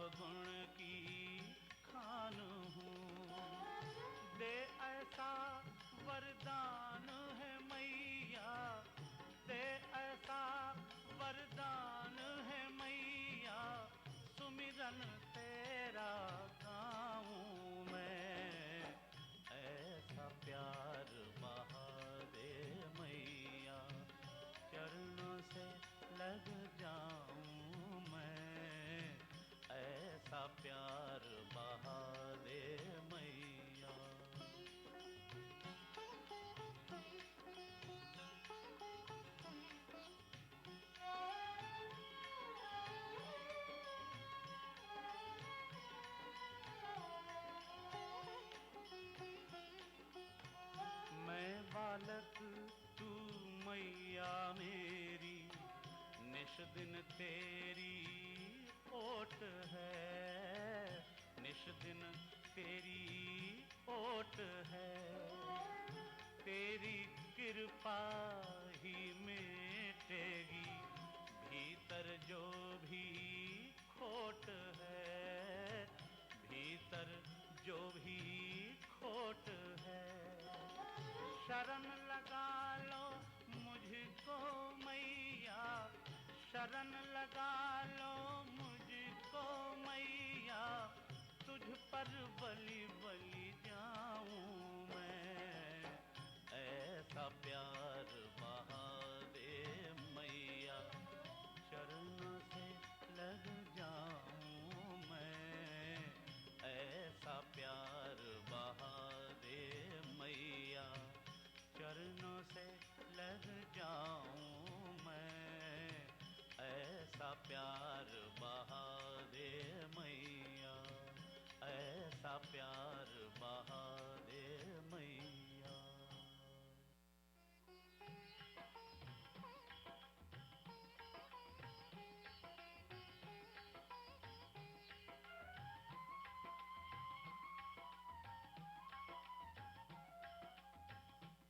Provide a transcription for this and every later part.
गुण की खान हूँ। दे ऐसा वरदान है मैया, दे ऐसा वरदान है मैया, सुमिरन तेरा गाऊं मैं। ऐसा प्यार बहा दे मैया, चरणों से लग जाऊं मैं। ऐसा प्यार बहा दे मैया। मैं बालक तू मैया मेरी, निश दिन तेरी ओट है, निश दिन तेरी ओट है। तेरी कृपा ही मेटेगी भीतर जो भी खोट है, भीतर जो भी खोट है। शरण लगा लो मुझको मैया, शरण लगा लो मुझको मैया, तुझ पर बलि बलि जाऊं मैं। ऐसा प्यार बहा दे मैया, चरणों से लग जाऊं मैं। ऐसा प्यार बहा दे मैया, चरणों से लग जाऊं मैं। ऐसा प्यार बहा दे मैया, ऐसा प्यार बहा दे मैया।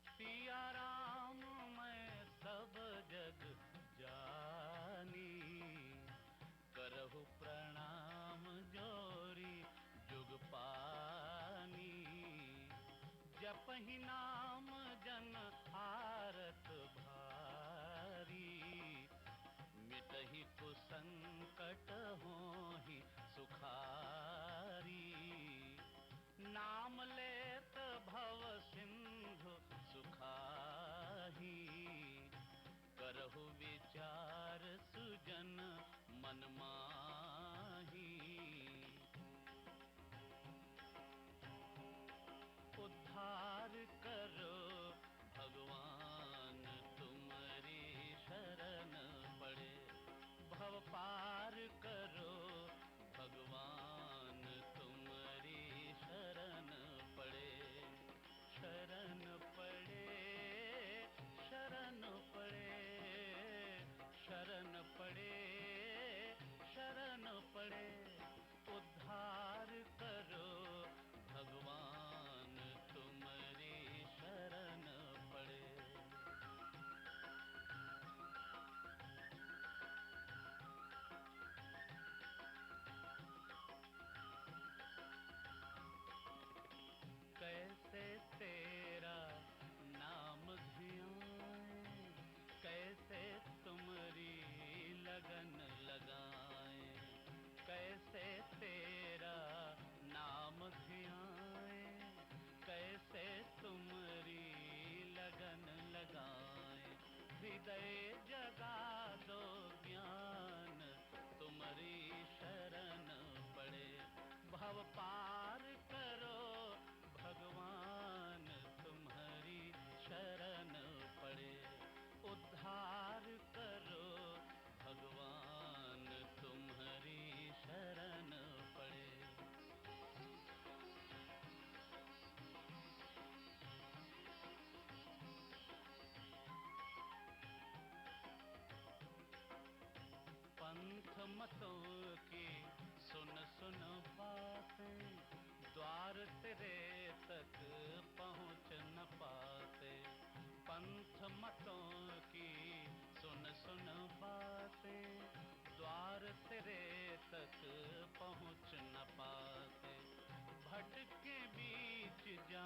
सिया राम मैं सब जग जानी, करहु प्रणाम जोरी जुग पानी। जपहि नाम जन आरत भारी, मिटहि कुसंकट होहि सुखारी। नाम लेत भव सिंधु सुखाही, करहु विचार सुजन मन माही। उद्धार कर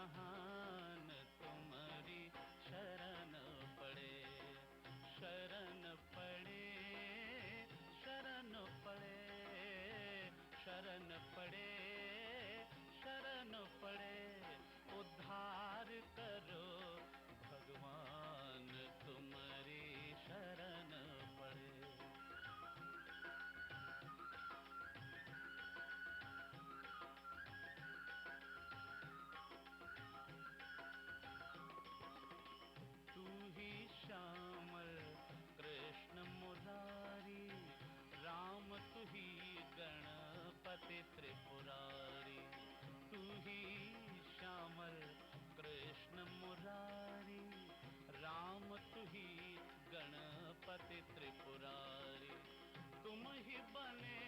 जहान तुम्हारी शरण पड़े, शरण पड़े, शरण पड़े, शरण पड़े, शरण पड़े, उद्धार करो भगवान तुम्हारी शरण पड़े। तू ही श्यामल कृष्ण मुरारी, राम तू ही गणपति त्रिपुरारी। तू ही श्यामल कृष्ण मुरारी, राम तू ही गणपति त्रिपुरारी। तुम ही बने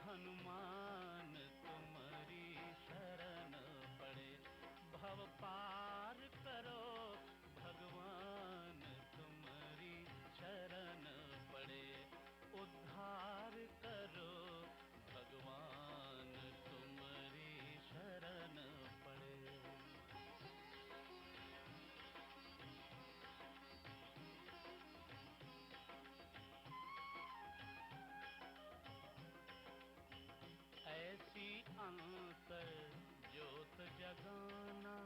हनुमान तुम्हारी शरण पड़े, भव पार करो भगवान तुम्हारी शरण पड़े, उद्धार करो भगवान तुम्हारी शरण पड़े। ऐसी अंतर ज्योत जगाना,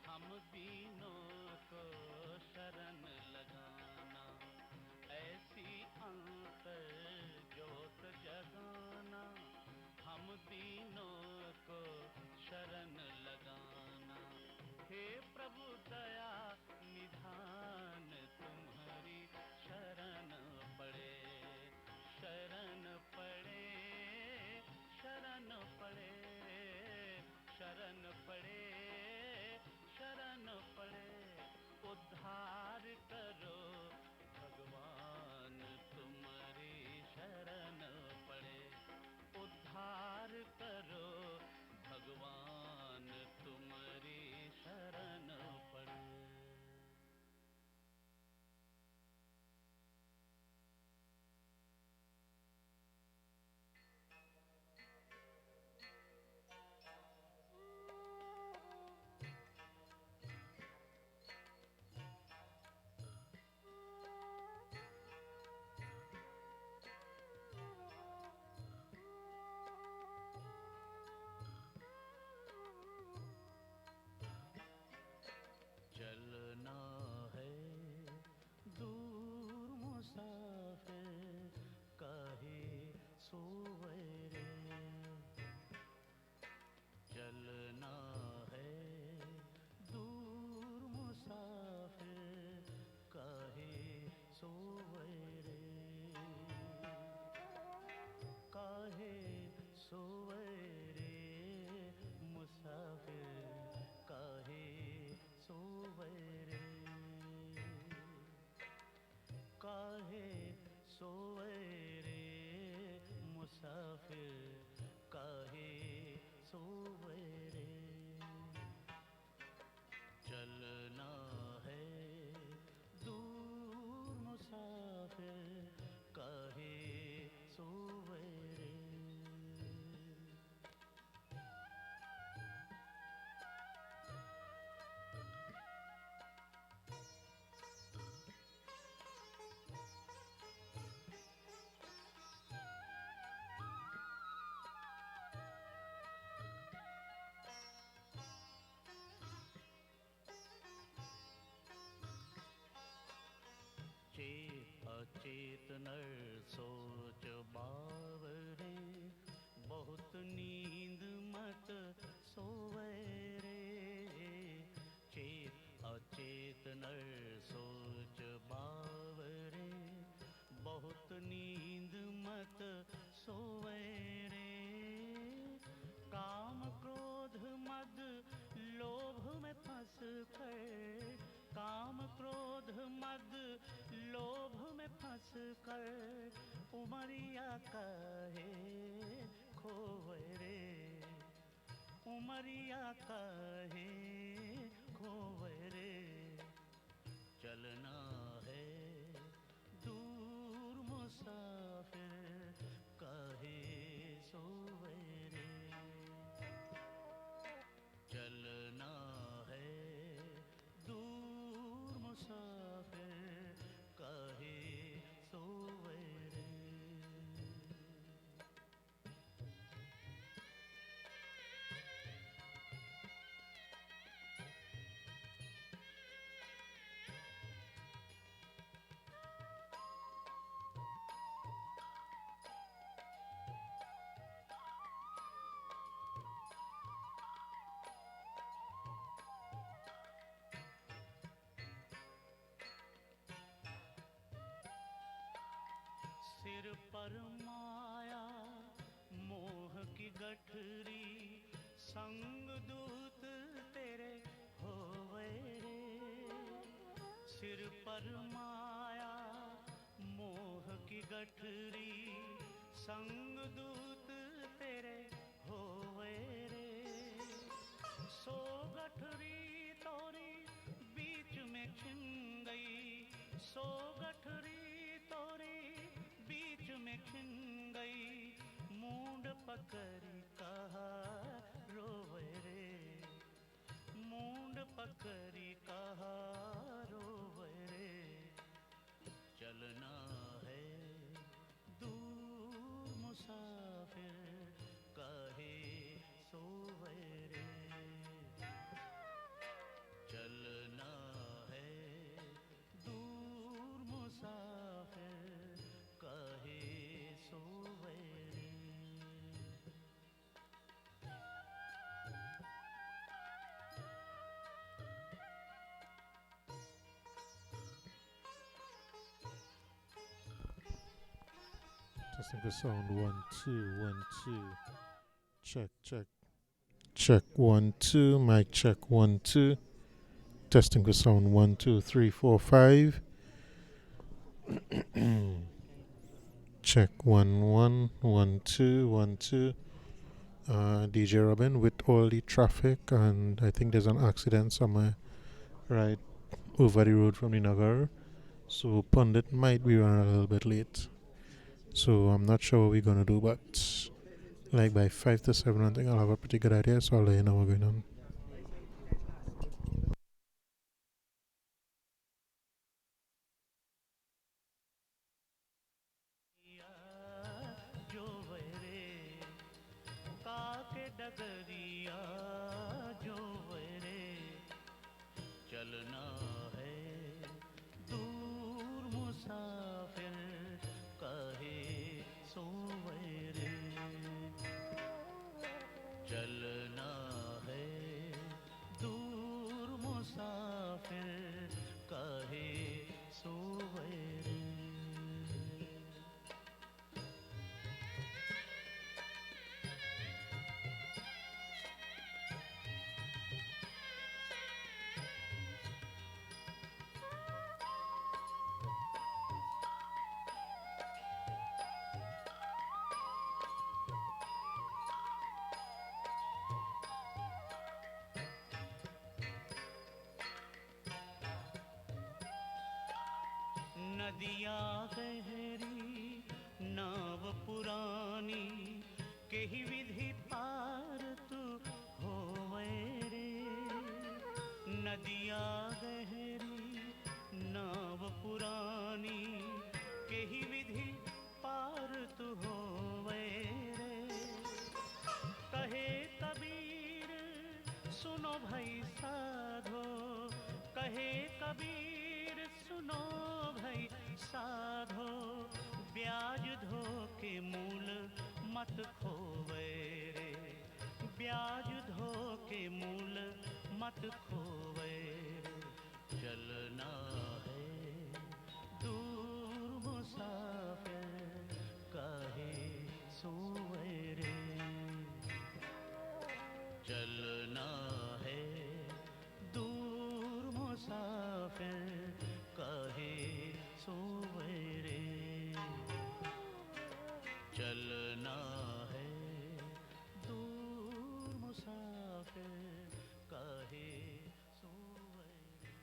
हम दीनों को शरण लगाना। ऐसी अंतर ज्योत जगाना, हम दीनों को शरण लगाना। हे प्रभु दया निधान तुम्हारी शरण पड़े, शरण पड़े, शरण पड़े, शरण पड़े, शरण पड़े, उद्धार करो भगवान तुम्हारी शरण पड़े, उद्धार करो भगवान तुम्हारी शरण पड़े। चलना है दूर मुसाफिर काहे सोवरे, चलना है दूर मुसाफिर काहे सोवरे, काहे सोवरे मुसाफिर काहे सोवरे, काहे सोवरे मुसाफिर काहे सोवरे। चलना है दूर मुसाफिर काहे सोवरे। चेत अचेत नर सोच बावरे, बहुत नींद मत सोवरे। चेत अचेत नर सोच बावरे, बहुत नींद मत सोवरे। काम क्रोध मद लोभ में फंस कर, काम क्रोध मद लोभ में फंस कर उमरिया काहे खोवरे, उमरिया काहे खोवरे। चलना है दूर मुसाफिर काहे सोवरे, चलना सिर पर माया मोह की गठरी संग दूत तेरे होवे रे सिर पर माया मोह की गठरी संग दूत तेरे होवे रे सो गठरी तोरी बीच में छिन गई सो गठरी तोरी बीच में छिन गई मूंड पकड़ी कहा रोवे रे मूंड पकड़ी कहा रोवे रे चलना है दूर मुसाफिर कहे सोवे रे चलना है दूर मुसाफिर कहे सोवे रे Testing the sound 1 2 1 2. Check check check 1 2. Mic check 1 2. Testing the sound 1 2 3 4 5. Check 1 1 1 2 1 2. DJ Robin with all the traffic, and I think there's an accident somewhere right over the road from the Nagar. So Pandit might be running a little bit late. So I'm not sure what we're gonna do, but like by 5 to 7, I think I'll have a pretty good idea. So I'll let you know what's going on. जो वरे काके डगरिया जो वरे चलना है दूर मुसाफिर कहे सोवरे चलना है दूर मुसाफिर कहे सोवरे नदियाँ गहरी नाव पुरानी केही विधि पार तू होवे रे नदियाँ गहरी नाव पुरानी केही विधि पार तू होवे रे कहे कबीर सुनो भाई साधो कहे कबीर सुनो भाई साधो ब्याज धो के मूल मत खोवे रे ब्याज धो के मूल मत खोवे रे चलना है दूर मुसाफिर कहे सोवे रे चलना है दूर मुसाफिर कहे सोवे रे चलना है दूर मुसाफिर कहे सोवे रे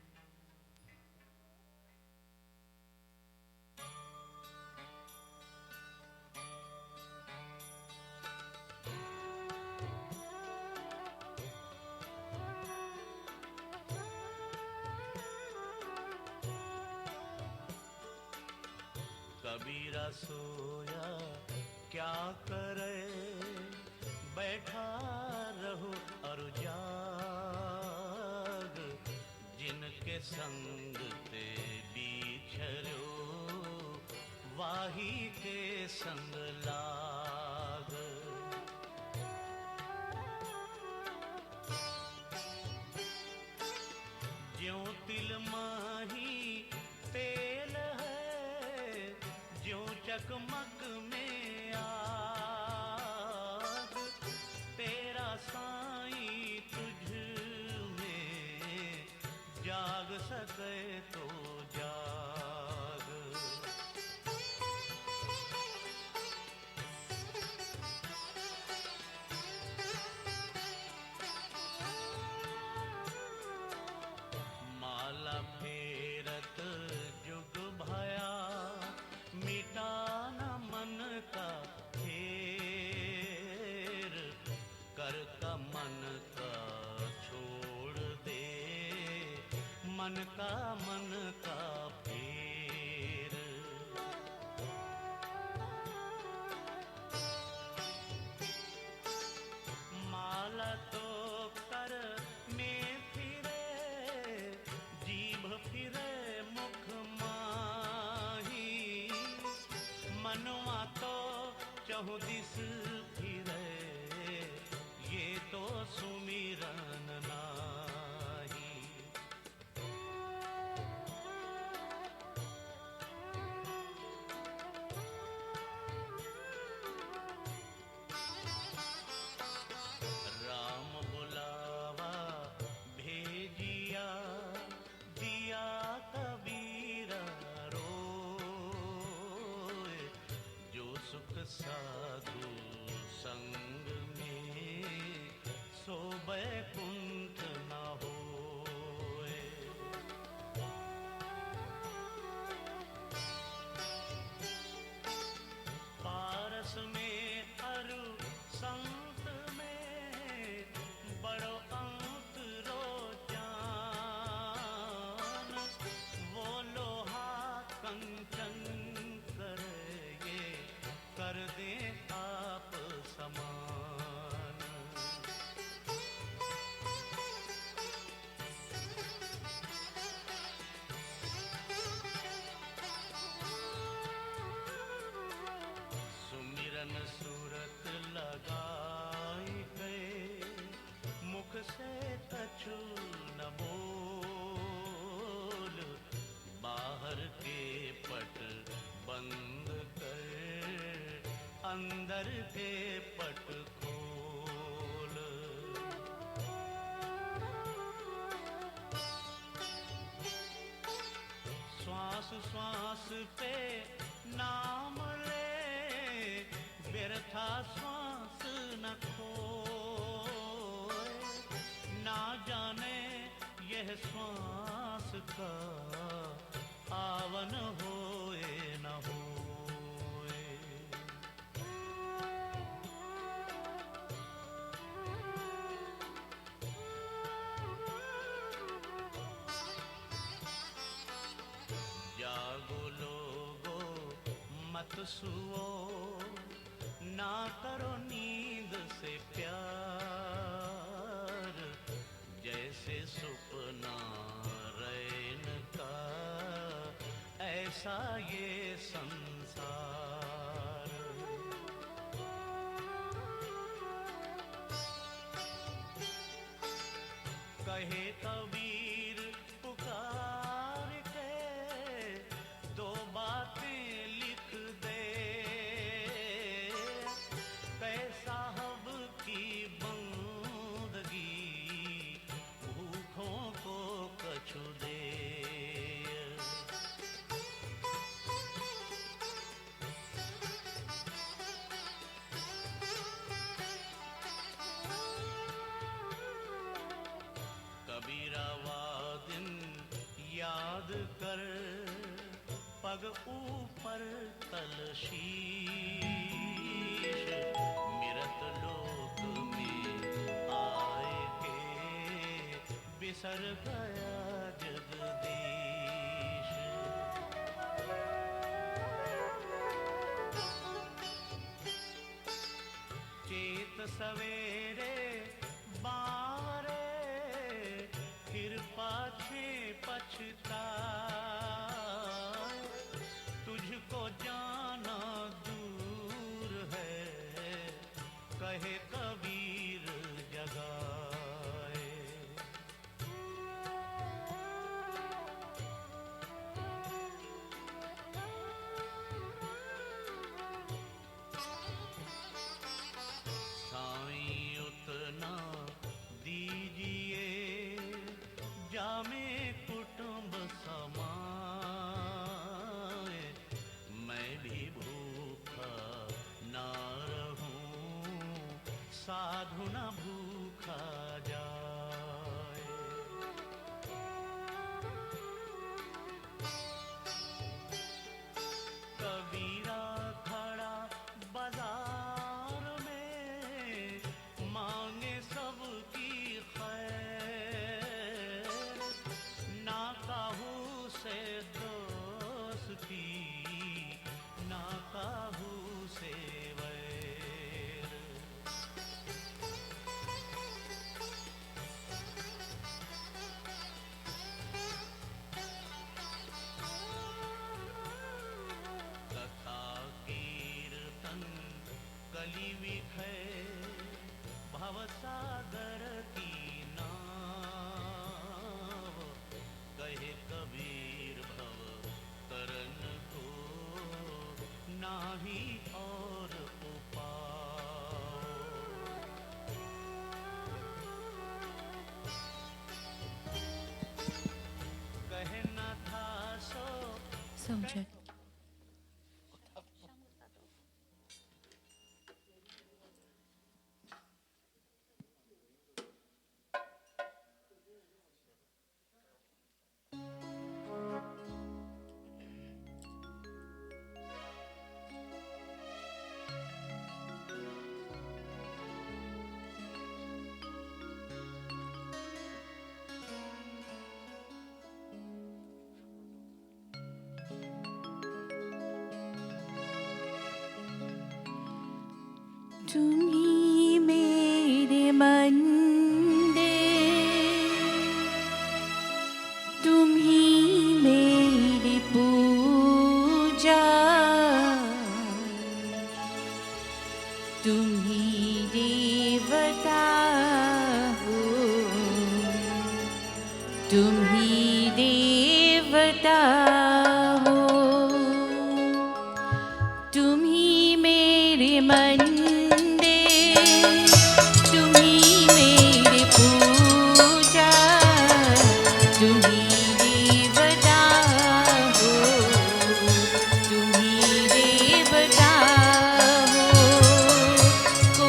कबीरा सोया क्या करे बैठा रहो और जाग जिनके संग ते बिछड़ो वाही के संग लाग ज्यों तिल माही तेल है ज्यों चकमक में आग तेरा साईं तुझ में जाग सके तो जाग। माला फेरत जुग भया मिटा न मन का फेर, कर का मन का छोड़ दे मन का फेर। माला तो कर में फिरे जीभ फिरे मुख माही, मनवा तो चहुदिस फिरे ये तो सुमिरन नाही। राम बुलावा भेजिया दिया कबीरा रोए, जो सुख साधु संग में सो बैकुंठ न होए। पारस में अरु संत में बड़ो अंतरो जान, वो लोहा कंचन करे ये कर दे आप समान। सुमिरन सूरत लगाई गए मुख से कछु न बोल, बाहर के पट बंद कर अंदर के पट खोल। श्वास श्वास पे नाम ले व्यर्था श्वास न खोए, ना जाने यह श्वास का आवन होए न होए। जागो लोगो मत सुओ, ना करो नींद से प्यार, जैसे सुपना रैन का ऐसा ये संसार। कहे कबीर पुकार के दो बातें लिख दे, कैसा हब की बंदगी भूखों को कछु दे। कबीरावा दिन याद कर पग ऊपर तल शीश, मिरत लोक में आए के बिसर गया जगदीश। चेत सवेरे बावरे फिर पाछे पछताए, तुझको जाना दूर है कहे कबीर जगाए। साधु न भूखा जाए। कबीरा खड़ा बाजार में मांगे सबकी खैर, ना काहू से दोस्ती ना काहू से वैर। कथा कीर्तन कली विखै भवसागर की नाव, कहे कबीर भव तरन को नाही और उपाय। कहे न था सो Subject. तुम ही मेरे मंदिर, तुम ही मेरी पूजा, तुम ही देवता हो, तुम ही देवता हो। तुम ही मेरे मंदिर, तुम ही मेरी पूजा, तुम ही देवता हो, तुम ही देवता हो।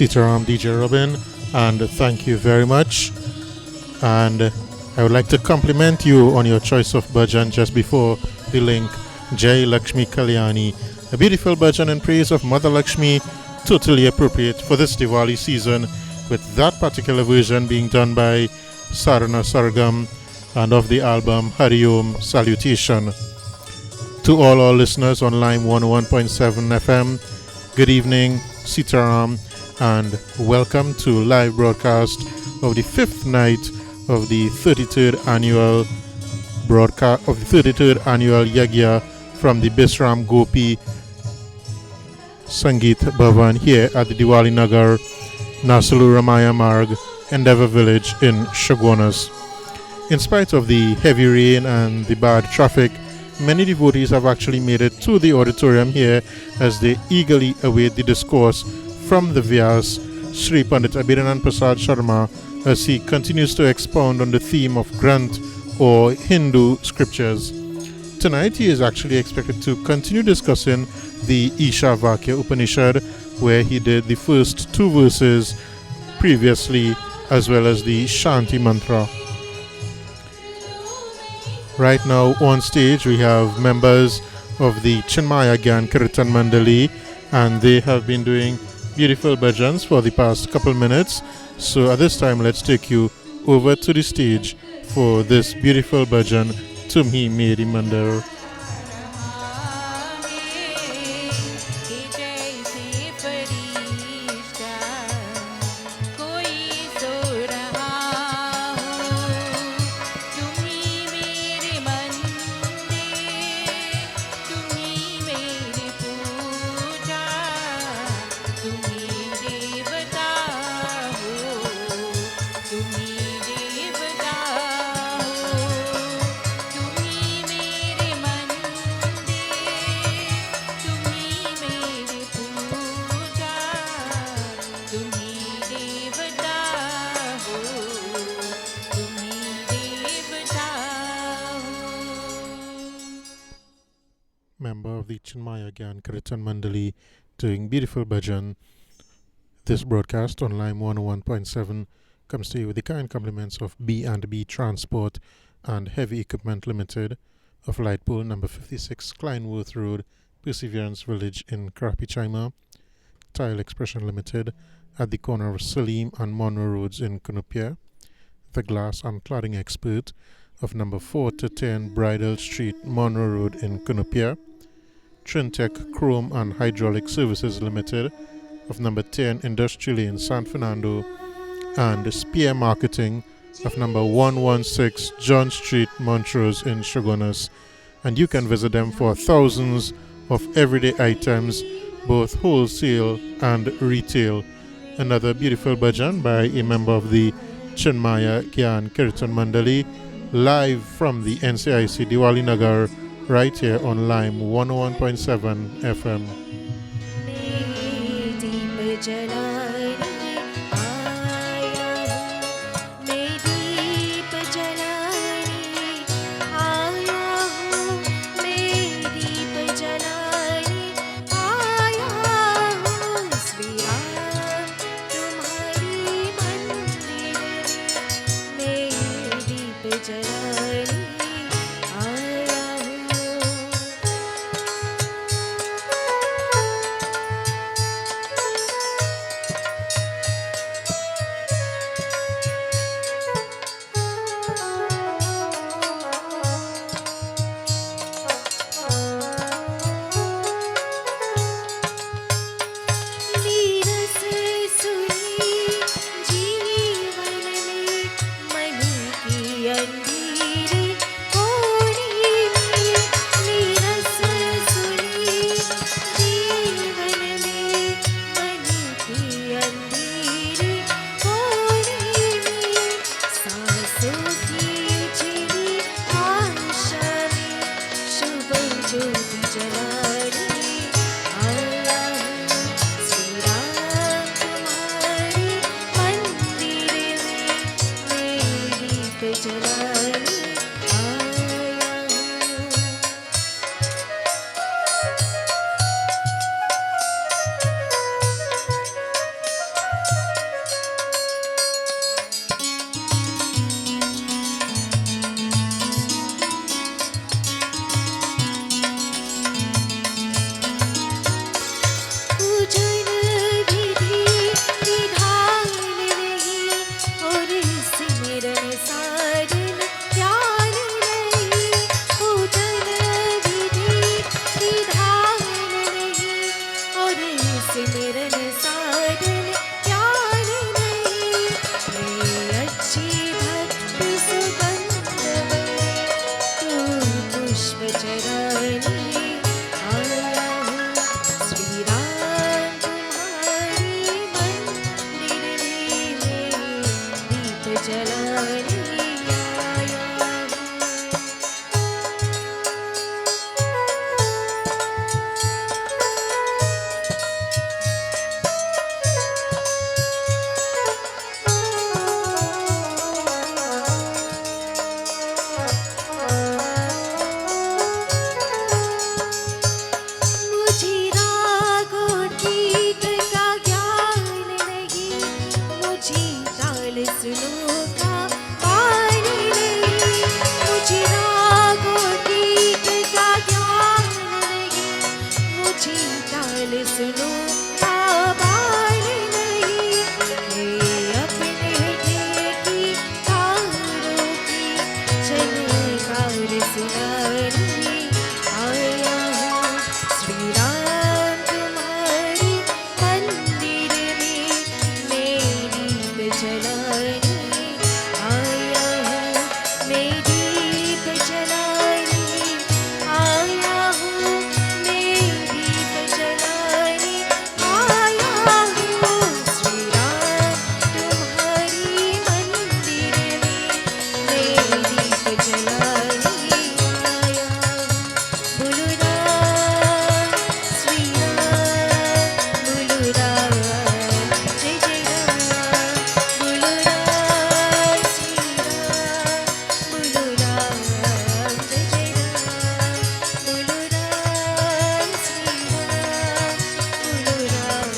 Sitaram DJ Robin, and thank you very much. And I would like to compliment you on your choice of bhajan just before the link. Jai Lakshmi Kalyani, a beautiful bhajan in praise of Mother Lakshmi, totally appropriate for this Diwali season, with that particular version being done by Sarana Sargam and of the album Hari Om Salutation. To all our listeners on Lime 101.7 FM, good evening, Sitaram, and welcome to live broadcast of the fifth night of the 33rd annual Yagya from the Bisram Gopi Sangeet Bhavan here at the Divali Nagar, Nasalu Ramaya Marg, Endeavour Village in Shogunas. In spite of the heavy rain and the bad traffic, many devotees have actually made it to the auditorium here as they eagerly await the discourse from the Vyas, Sri Pandit Abhedanand Persad Sharma, as he continues to expound on the theme of Granth or Hindu scriptures. Tonight he is actually expected to continue discussing the Isha Vakya Upanishad, where he did the first two verses previously, as well as the Shanti Mantra. Right now on stage we have members of the Chinmaya Gyan Kirtan Mandali, and they have been doing beautiful bhajans for the past couple minutes. So at this time, let's take you over to the stage for this beautiful bhajan, Tumhi Meri Mandar. Member of the Chinmaya Gyan Kirtan Mandali doing beautiful bhajan. This broadcast on Lime 101.7 comes to you with the kind compliments of B&B Transport and Heavy Equipment Limited of Lightpole number 56 Kleinworth Road, Perseverance Village in Krapi Chima, Tile Expression Limited at the corner of Salim and Monroe Roads in Cunupia, The Glass and Cladding Expert of number 4 to 10 Bridal Street, Monroe Road in Cunupia, Trintec Chrome and Hydraulic Services Limited of number 10 Industrial Lane, San Fernando, and Spear Marketing of number 116 John Street, Montrose in Shogunas. And you can visit them for thousands of everyday items, both wholesale and retail. Another beautiful bhajan by a member of the Chinmaya Gyan Kirtan Mandali, live from the NCIC Divali Nagar, right here on Lime 101.7 FM. हाल सुनो आबार नहीं, ये अपने ठेकी तारों की झनकार सुनाने आया हूँ। श्री राम तुम्हारे मंदिर में मैं दीप जलाने आया हूँ, मैं दीप जलाने आया हूँ, मैं दीप जलाने आया हूँ। श्री राम तुम्हारी मंदिर में मैं दीप जलाने आया हूँ। बोलो राम श्री राम, बोलो राम जय जय राम, बोलो राम श्री राम, बोलो राम जय जय राम, बोलो राम श्री राम, बोलो राम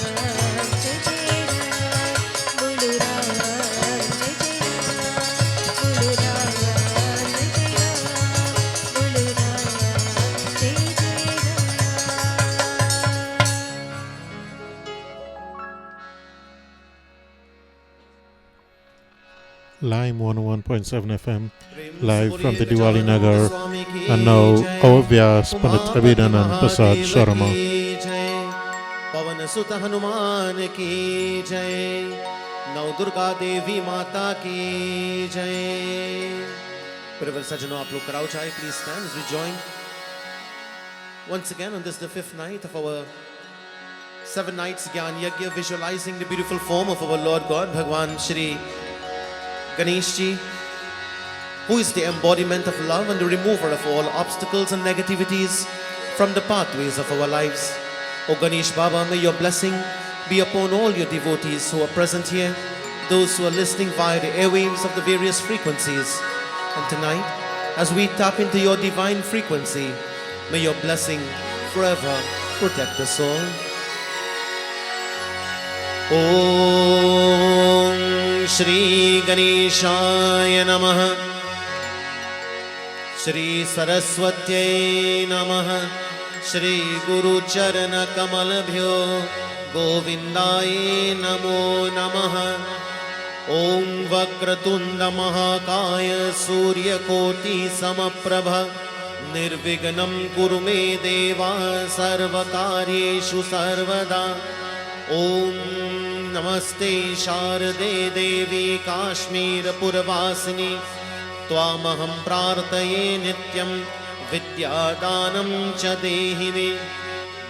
जय जय राम, बोलो राम जय जय राम, बोलो राम जय जय राम, बोलो राम जय जय Ram. Lime 101.7 FM, live from the Divali Nagar. And now, our Vyas, Pandit Abhedanand Persad Sharma. पवन सुत हनुमान की जय, नव दुर्गा देवी माता की जय। Privilege सज्जनों, आप लोग कराओ चाहे, please stand as we join once again on this the 5th night of our 7 nights Gyan Yagna, visualizing the beautiful form of our Lord God Bhagwan Shri Ganesh Ji, who is the embodiment of love and the remover of all obstacles and negativities from the pathways of our lives. O Ganesh Baba, may your blessing be upon all your devotees who are present here, those who are listening via the airwaves of the various frequencies. And tonight, as we tap into your divine frequency, may your blessing forever protect us all. Om Shri Ganeshaya Namaha, Shri Saraswatyai Namaha, Shri Guru Charana Kamalabhyo Govindai Namo Namaha. Om Vakratunda Mahakaya Surya Koti Samaprabha, Nirvignam Kuru Me Deva Sarvakaryeshu Sarvada. Om Namaste Sharade Devi Kashmir Purvasini, Tvamaham Prartaye Nityam Vidyadanam Cha Dehine.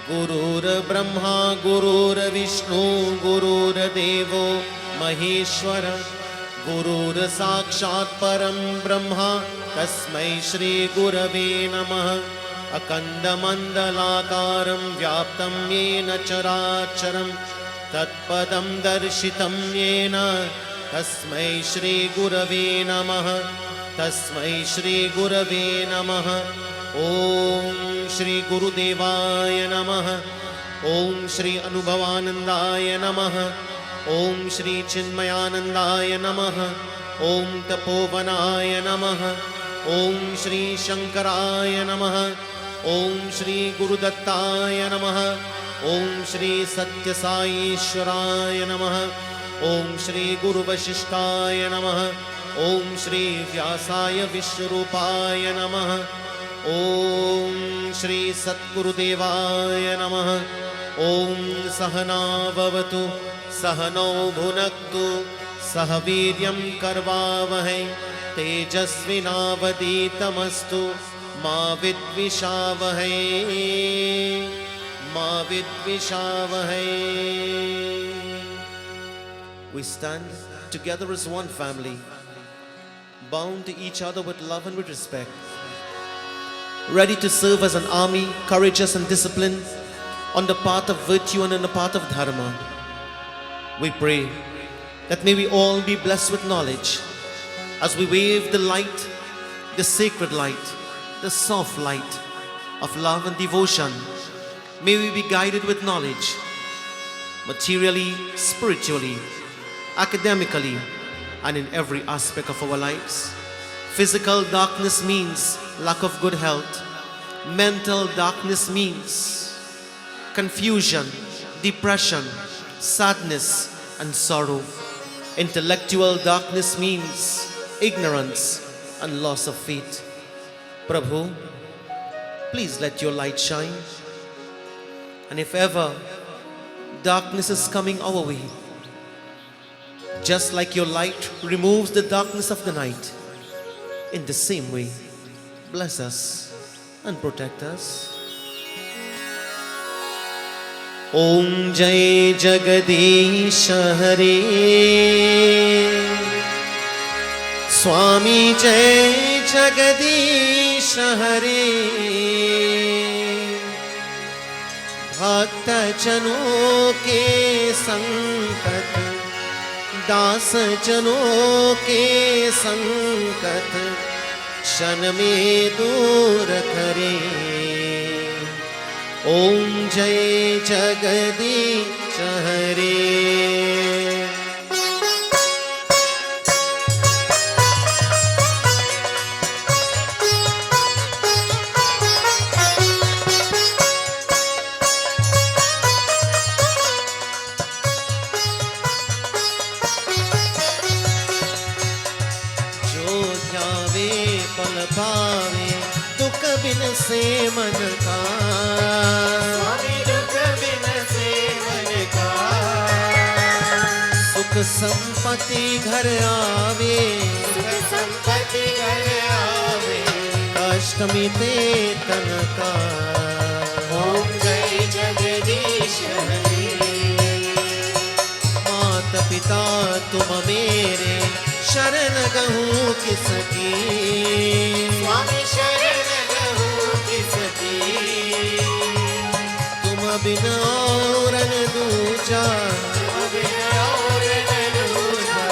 Gurur Brahma Gurur Vishnu Gurur Devo Maheshwara, Gurur Sakshat Param Brahma Tasmai Shri Gurave Namah. Akanda Mandalakaram Vyaptam Yena Characharam Tatpadam Darshitam Yena Tasmai Shri Gurave Namah. Tasmai Shri Gurave Namah. Om Shri Gurudevaya Namah. Om Shri Anubhavanandaya Namah. Om Shri Chinmayanandaya Namah. Om Tapovanaya Namah. Om Shri Shankaraya Namah. Om Shri Gurudattaya Namah. Om Shri Satya Sai Ishwaraya Namah. Om Shri Guru Vashishtaya Namah. Om Shri Vyasaya Vishwarupaya Namah. Om Shri Satguru Devaya Namah. Om Sahana Bhavatu Sahano Bhunaktu Sahaviryam Karvavahai Tejasvinavaditamastu Ma Vidvishavahai Ma Vidvishavahai. We stand together as one family, bound to each other with love and with respect, ready to serve as an army, courageous and disciplined, on the path of virtue and on the path of dharma. We pray that may we all be blessed with knowledge as we wave the light, the sacred light, the soft light of love and devotion. May we be guided with knowledge, materially, spiritually, academically, and in every aspect of our lives. Physical darkness means lack of good health. Mental darkness means confusion, depression, sadness, and sorrow. Intellectual darkness means ignorance and loss of faith. Prabhu, please let your light shine. And if ever darkness is coming our way, just like your light removes the darkness of the night, in the same way, bless us and protect us. Om Jai Jagadish Hare, Swami Jai Jagadish Hare, Bhakta Jano ke sankat, दास जनों के संकट क्षण में दूर करे. ओम जय जगदीश हरे. पावे दुख बिन से मन का, स्वामी दुख बिन से मन का. सुख संपत्ति घर आवे, सुख संपत्ति घर आवे. कष्ट मिटे तन का. ओम जय जगदीश हरे. माता पिता तुम मेरे शरण गहूँ किसकी, स्वामी शरण गहूँ किसकी. तुम बिन और न दूजा, तुम बिन और न दूजा.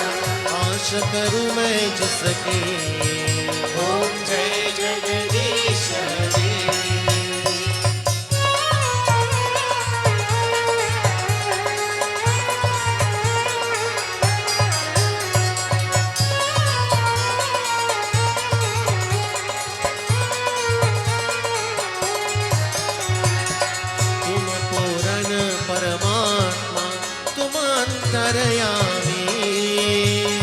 आश करूँ मैं जिसकी. ओम जय जगदीश हरे. परमात्मा तुम अंतर्यामी,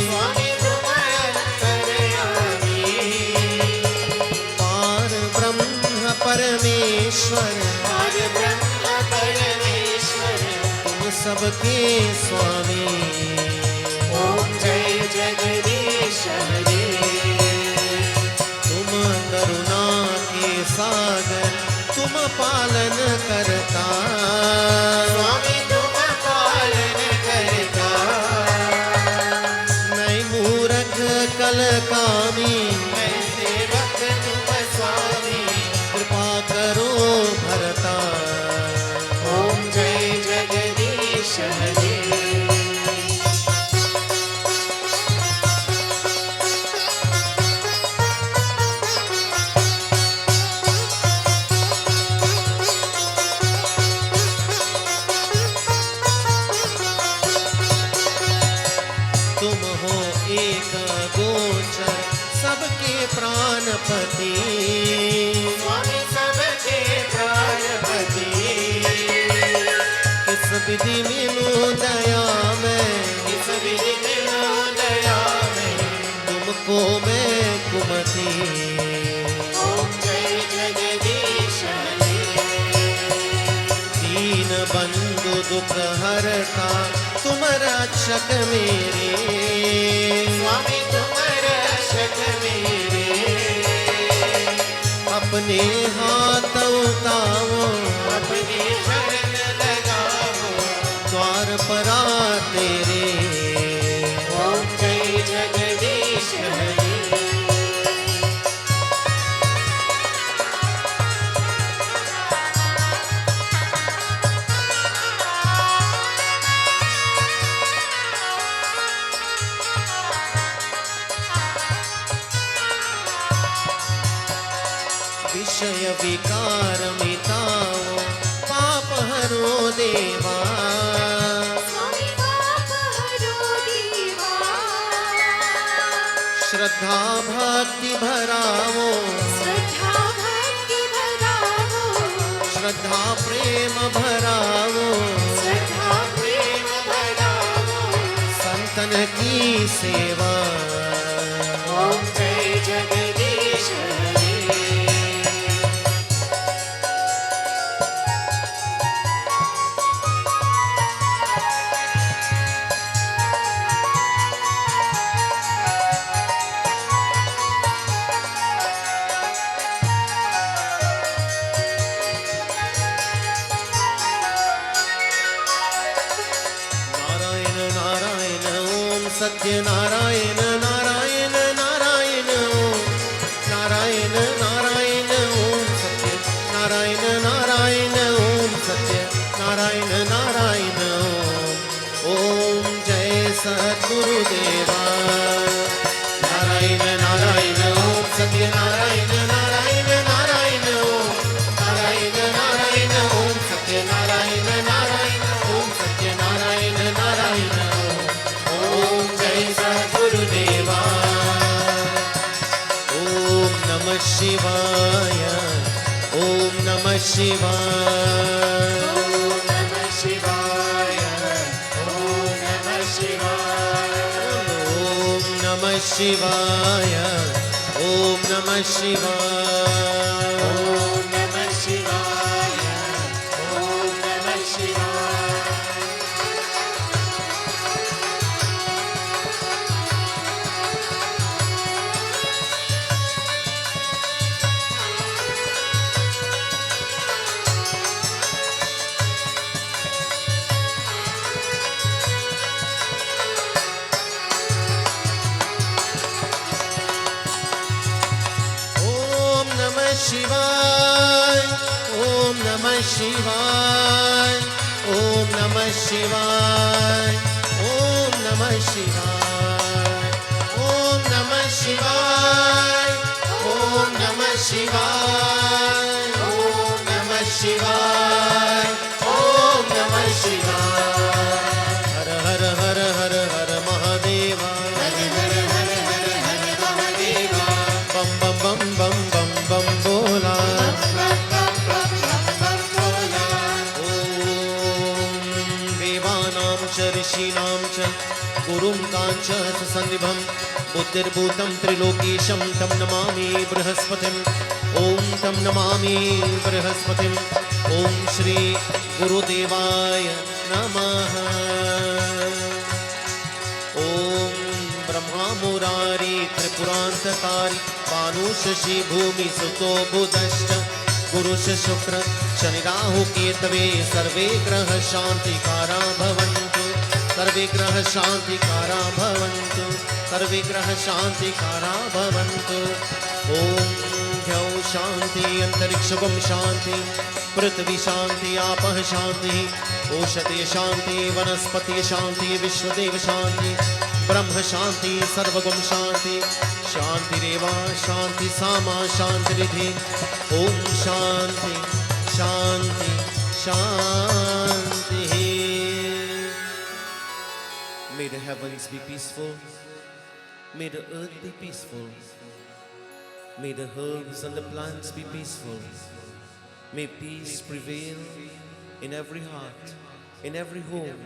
स्वामी तुम अंतर्यामी. पार ब्रह्म परमेश्वर, पार ब्रह्म परमेश्वर. तुम सबके स्वामी. ओम जय जगदीश हरे. तुम करुणा के सागर, तुम पालन करता, स्वामी तुम पालन करता. मैं मूरख कल कामी, मैं सेवक तुम स्वामी. कृपा करो भरता. ओम जय जगदीश हरे. तुम हो एक गोचर सबके प्राणपति, स्वामी सबके प्राणपति. किस विधि मिलूं दया में, किस विधि मिलूं दया में. तुमको मैं कुमति. ओम जय जगदीश हरे. दीन बंधु दुख हरता तुम रक्षक मेरे, स्वामी तुम रक्षक मेरे. अपने हाथ उठाओ, अपने शरण लगाओ. द्वार पर आ तेरे. ओम जय जगदीश हरे. विषय विकार मिटाओ, पाप हरो देवा. स्वामी पाप हरो देवा. श्रद्धा भक्ति भरावो, श्रद्धा भक्ति भरावो. श्रद्धा प्रेम भरावो, श्रद्धा प्रेम भरावो, संतन की सेवा। ओम जय जगदीश हरे। नारायण नारायण ओम सत्य नारायण नारायण नारायण ओम नारायण नारायण ओम सत्य नारायण नारायण ओम सत्य नारायण नारायण ओम जय सद्गुरुदेवा। नारायण नारायण ओम सत्य नारायण नारायण नारायण ओम नारायण नारायण ओम सत्य नारायण नारायण ओम सत्य नारायण नारायण ओम जय सद्गुरुदेवा। ओम नमः शिवाय, ओम नमः शिवाय, ओम नमः शिवाय, ओम नमः शिवाय, ओम नमः शिवाय, ओम नमः शिवाय। ओम नमः शिवाय, ओम नमः शिवाय। ओम नमः शिवाय, ओम नमः शिवाय, ओम नमः शिवाय, ओम नमः शिवाय, ओम नमः शिवाय, ओम नमः शिवाय, ओम नमः शिवाय, ओम नमः शिवाय। हर हर हर हर हर महादेवा, हर हर हर हर हर महादेवा। बम बम बम बम बम बम बोला। बम बम बम बम बम बोला। ॐ देवानां च ऋषीणां च गुरुं काञ्च सन्निभं बुद्धिर्भूतं त्रिलोकीशं तं नमामि बृहस्पतिम्। ॐ तं नमामि बृहस्पतिम्। ॐ श्री गुरुदेवाय नमः। ॐ ब्रह्मा मुरारी त्रिपुरान्तकारी भानु शशि भूमि सुतो बुधश्च गुरुश शुक्र शनि राहु केतवे सर्वे ग्रह शान्तिकारा भवन्तु, सर्वे ग्रह शान्तिकारा भवन्तु, सर्वे ग्रह शान्तिकारा भवन्तु। ॐ द्यौ शान्ति अन्तरिक्षगं शान्ति, पृथ्वी शान्ति आपः शान्ति, ओषधे शान्ति वनस्पति शान्ति, विश्वदेव शान्ति, ब्रह्म शान्ति सर्वगुण शान्ति, शान्तिरेव शान्ति सामा शान्तिरिधि। ॐ शान्ति शान्ति शान्तिः। May the heavens be peaceful, may the earth be peaceful, may the herbs and the plants be peaceful, may peace prevail in every heart, in every home,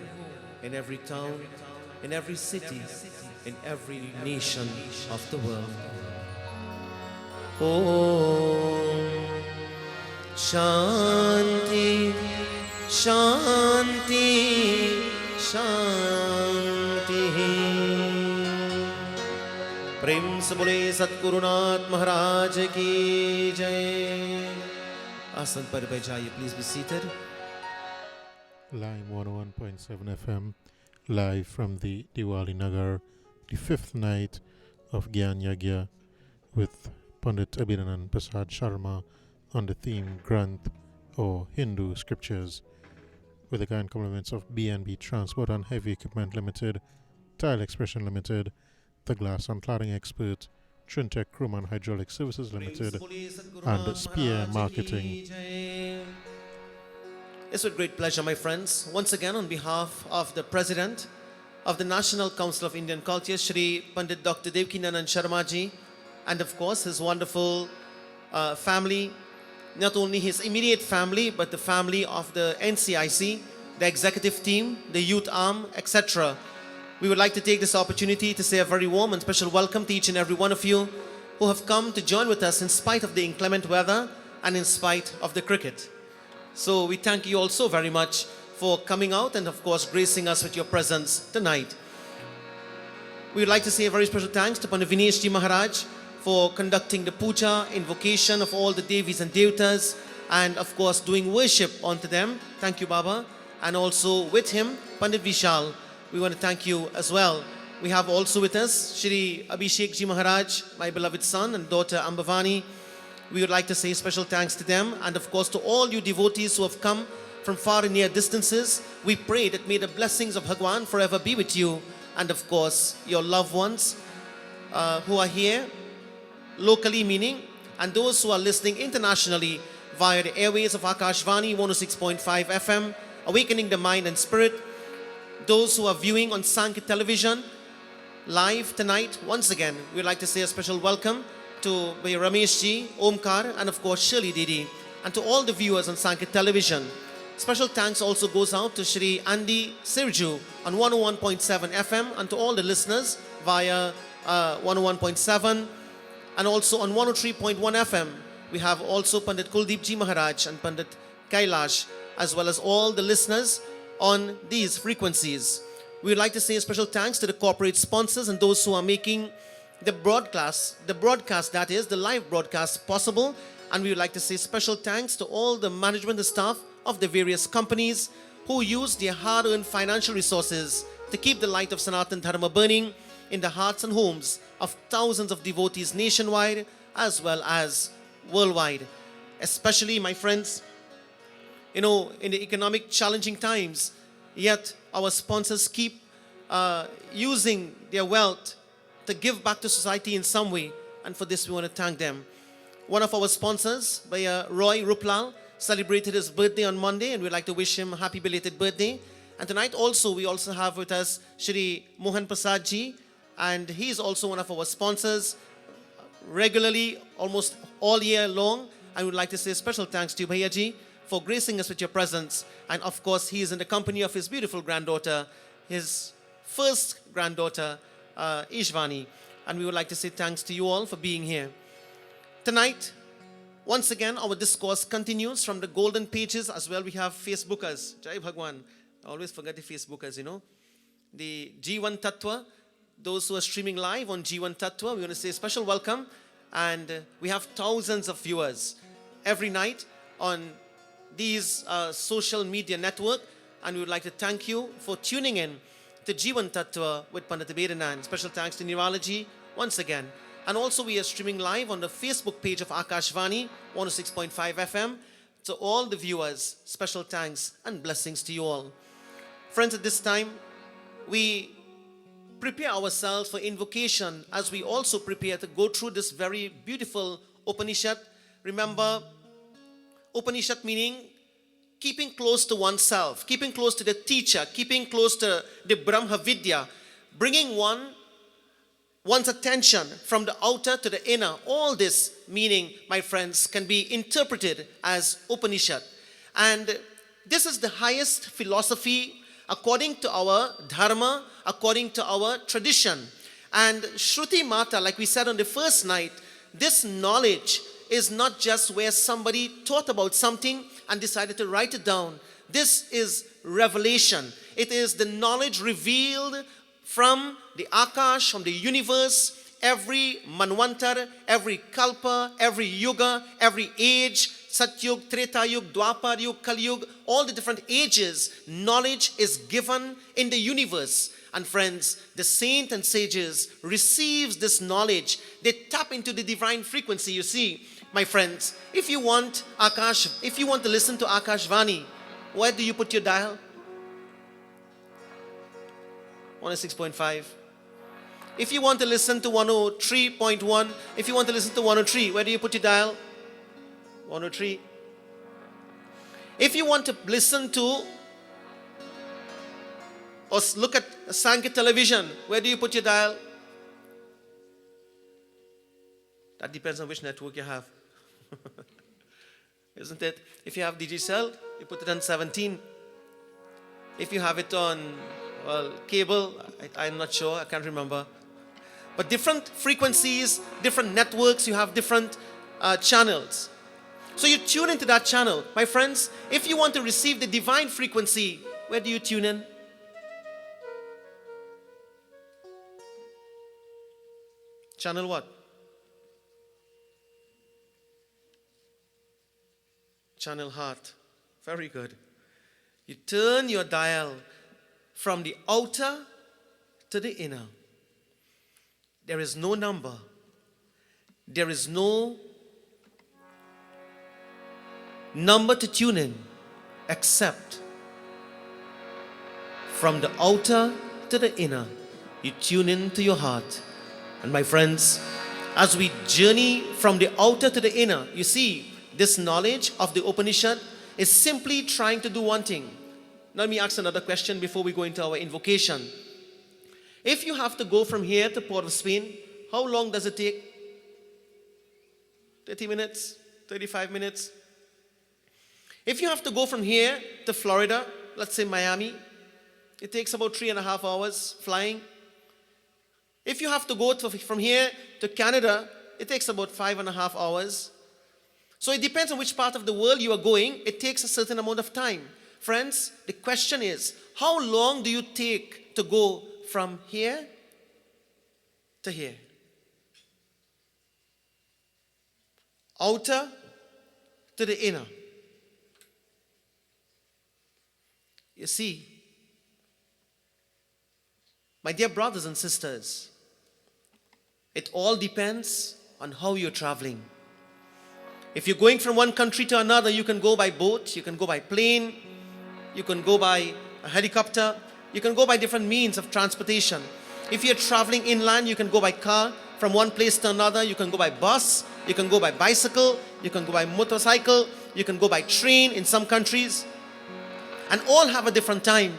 in every town, in every city, in every nation of the world. Om Shanti Shanti Shanti। प्रेम से बोले सतगुरुनाथ महाराज की जय। आसन पर बैठ जाइए, please be seated. Lime 101.7 FM, live from the Divali Nagar, the fifth night of Gyan Yagna with Pandit Abhedanand Persad Sharma on the theme Granth or Hindu Scriptures, with the kind compliments of B&B Transport and Heavy Equipment Limited, Tile Expression Limited, The Glass and Cladding Expert, Trintech Crewman Hydraulic Services Limited, and Spear Marketing. It's with great pleasure, my friends, once again on behalf of the President of the National Council of Indian Culture, Shri Pandit Abhedanand Sharma ji, and of course his wonderful family, not only his immediate family, but the family of the NCIC, the executive team, the youth arm, etc. We would like to take this opportunity to say a very warm and special welcome to each and every one of you who have come to join with us in spite of the inclement weather and in spite of the cricket. So we thank you all so very much for coming out and of course gracing us with your presence tonight. We would like to say a very special thanks to Pandit Vinesh Ji Maharaj for conducting the puja, invocation of all the Devis and Devtas, and of course doing worship onto them. Thank you, Baba. And also with him, Pandit Vishal. We want to thank you as well. We have also with us Shri Abhishek Ji Maharaj, my beloved son and daughter Ambavani. We would like to say special thanks to them, and of course to all you devotees who have come from far and near distances. We pray that may the blessings of Bhagwan forever be with you, and of course your loved ones who are here locally, meaning, and those who are listening internationally via the airways of Akashvani 106.5 FM, awakening the mind and spirit. Those who are viewing on Sanket television live tonight, once again, we would like to say a special welcome to Ramesh Ji, Omkar, and of course Shirley Didi, and to all the viewers on Sanket television. Special thanks also goes out to Shri Andy Sirju on 101.7 FM, and to all the listeners via 101.7 and also on 103.1 FM. We have also Pandit Kuldeep Ji Maharaj and Pandit Kailash, as well as all the listeners on these frequencies. We would like to say a special thanks to the corporate sponsors and those who are making the broadcast that is, the live broadcast possible. And we would like to say special thanks to all the management and staff of the various companies who use their hard-earned financial resources to keep the light of Sanatan Dharma burning in the hearts and homes of thousands of devotees nationwide as well as worldwide. Especially, my friends, in the economic challenging times, yet our sponsors keep using their wealth to give back to society in some way, and for this we want to thank them. One of our sponsors, Roy Ruplal, celebrated his birthday on Monday, and we'd like to wish him a happy belated birthday. And tonight also, we also have with us Shri Mohan Prasad Ji, and he is also one of our sponsors regularly, almost all year long. I would like to say special thanks to you, Bhaiya Ji, for gracing us with your presence. And of course, he is in the company of his beautiful granddaughter, his first granddaughter, Ishvani. And we would like to say thanks to you all for being here. Tonight, once again, our discourse continues from the golden pages as well. We have Facebookers. Jai Bhagwan. I always forget the Facebookers, The G1 Tattva, those who are streaming live on G1 Tattva, we want to say a special welcome. And we have thousands of viewers every night on these social media network. And we would like to thank you for tuning in to G1 Tattva with Pandit Abhedanand. Special thanks to Niralaji once again. And also we are streaming live on the Facebook page of Akashvani 106.5 FM. To all the viewers, special thanks and blessings to you all. Friends, at this time, we prepare ourselves for invocation as we also prepare to go through this very beautiful Upanishad. Remember, Upanishad meaning keeping close to oneself, keeping close to the teacher, keeping close to the Brahma Vidya, bringing one's attention from the outer to the inner. All this meaning, my friends, can be interpreted as Upanishad. And this is the highest philosophy according to our dharma, according to our tradition. And Shruti Mata, like we said on the first night, this knowledge is not just where somebody thought about something and decided to write it down. This is revelation. It is the knowledge revealed from the Akash, from the universe. Every Manvantar, every Kalpa, every Yuga, every age, Satyug, Treta Yug, Dwapar Yug, Kali Yug, all the different ages, knowledge is given in the universe. And friends, the saints and sages receives this knowledge. They tap into the divine frequency. You see, my friends, if you want to listen to Akashvani, where do you put your dial? 106.5. If you want to listen to 103.1, if you want to listen to 103, where do you put your dial? 103. If you want to listen to or look at Sanket television, where do you put your dial? That depends on which network you have. isn't it? If you have Digicel, you put it on 17. If you have it on, well, cable, I'm not sure, I can't remember. But different frequencies, different networks, you have different channels. So you tune into that channel. My friends, if you want to receive the divine frequency, where do you tune in? Channel what? Channel heart. Very good. You turn your dial from the outer to the inner. There is no number. There is no number to tune in except from the outer to the inner. You tune into your heart. And my friends, as we journey from the outer to the inner, you see, this knowledge of the Upanishad is simply trying to do one thing. Now let me ask another question before we go into our invocation. If you have to go from here to Port of Spain, how long does it take? 30 minutes? 35 minutes? If you have to go from here to Florida, let's say Miami, it takes about 3.5 hours flying. If you have to go from here to Canada, it takes about 5.5 hours. So it depends on which part of the world you are going. It takes a certain amount of time. Friends, the question is, how long do you take to go from here to here? Outer to the inner. You see, my dear brothers and sisters, it all depends on how you're traveling. If you're going from one country to another, you can go by boat, you can go by plane, you can go by a helicopter, you can go by different means of transportation. If you're traveling inland, you can go by car from one place to another, you can go by bus, you can go by bicycle, you can go by motorcycle, you can go by train in some countries, and all have a different time.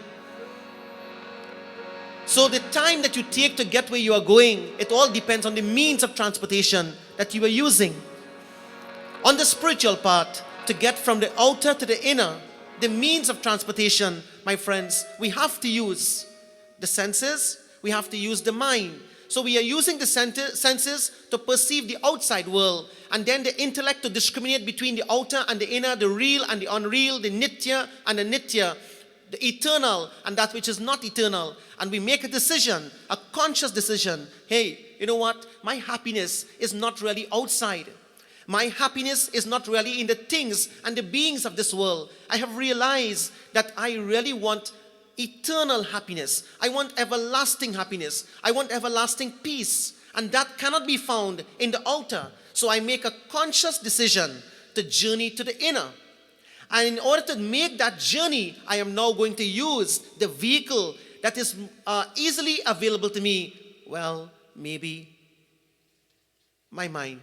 So the time that you take to get where you are going, it all depends on the means of transportation that you are using. On the spiritual part, to get from the outer to the inner, the means of transportation, my friends, we have to use the senses, we have to use the mind. So we are using the senses to perceive the outside world, and then the intellect to discriminate between the outer and the inner, the real and the unreal, the nitya and the nitya, the eternal and that which is not eternal. And we make a decision, a conscious decision. Hey, you know what? My happiness is not really outside. My happiness is not really in the things and the beings of this world. I have realized that I really want eternal happiness. I want everlasting happiness. I want everlasting peace. And that cannot be found in the outer. So I make a conscious decision to journey to the inner. And in order to make that journey, I am now going to use the vehicle that is easily available to me. Well, maybe my mind.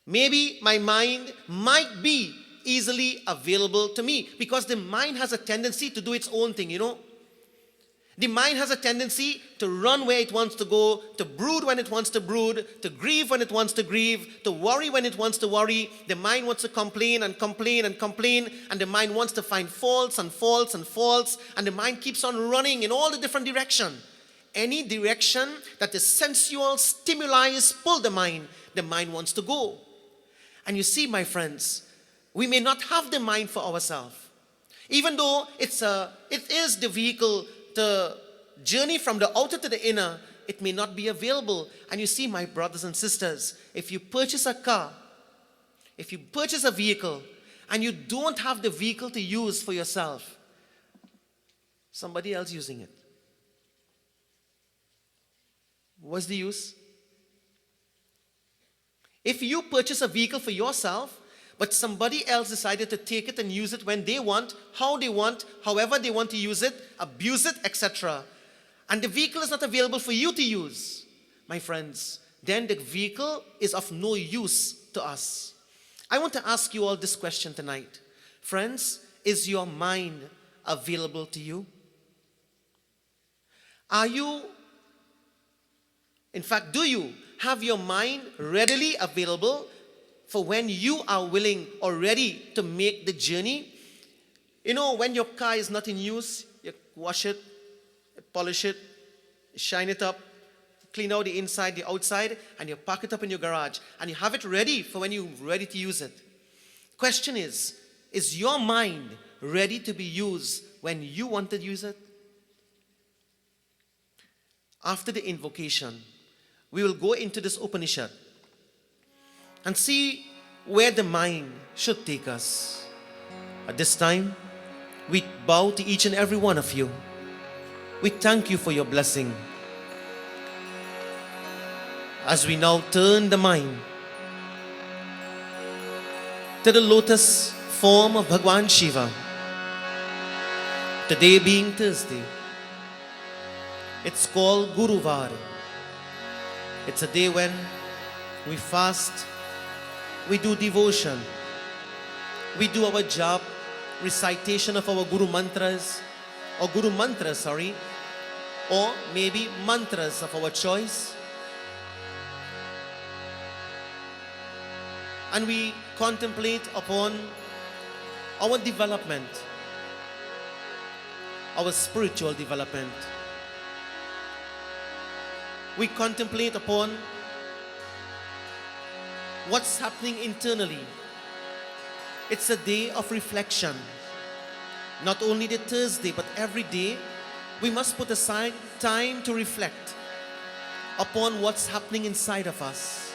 Maybe my mind might be easily available to me, because the mind has a tendency to do its own thing, you know. The mind has a tendency to run where it wants to go, to brood when it wants to brood, to grieve when it wants to grieve, to worry when it wants to worry. The mind wants to complain and complain and complain, and the mind wants to find faults and faults and faults, and the mind keeps on running in all the different directions. Any direction that the sensual stimuli pull the mind wants to go. And you see, my friends, we may not have the mind for ourselves. Even though it is the vehicle to journey from the outer to the inner, it may not be available. And you see, my brothers and sisters, if you purchase a car, if you purchase a vehicle, and you don't have the vehicle to use for yourself, somebody else using it, what's the use? If you purchase a vehicle for yourself, but somebody else decided to take it and use it when they want, how they want, however they want to use it, abuse it, etc., and the vehicle is not available for you to use, my friends, then the vehicle is of no use to us. I want to ask you all this question tonight. Friends, is your mind available to you? In fact, do you have your mind readily available for when you are willing or ready to make the journey. You know, when your car is not in use, you wash it, you polish it, you shine it up, clean out the inside, the outside, and you park it up in your garage, and you have it ready for when you're ready to use it. Question is your mind ready to be used when you want to use it? After the invocation, we will go into this Upanishad and see where the mind should take us. At this time, we bow to each and every one of you. We thank you for your blessing. As we now turn the mind to the lotus form of Bhagwan Shiva, today being Thursday, it's called Guruvar. It's a day when we fast, we do devotion, we do our job, recitation of our Guru mantras, or maybe mantras of our choice. And we contemplate upon our development, our spiritual development. We contemplate upon what's happening internally. It's a day of reflection. Not only the Thursday, but every day we must put aside time to reflect upon what's happening inside of us.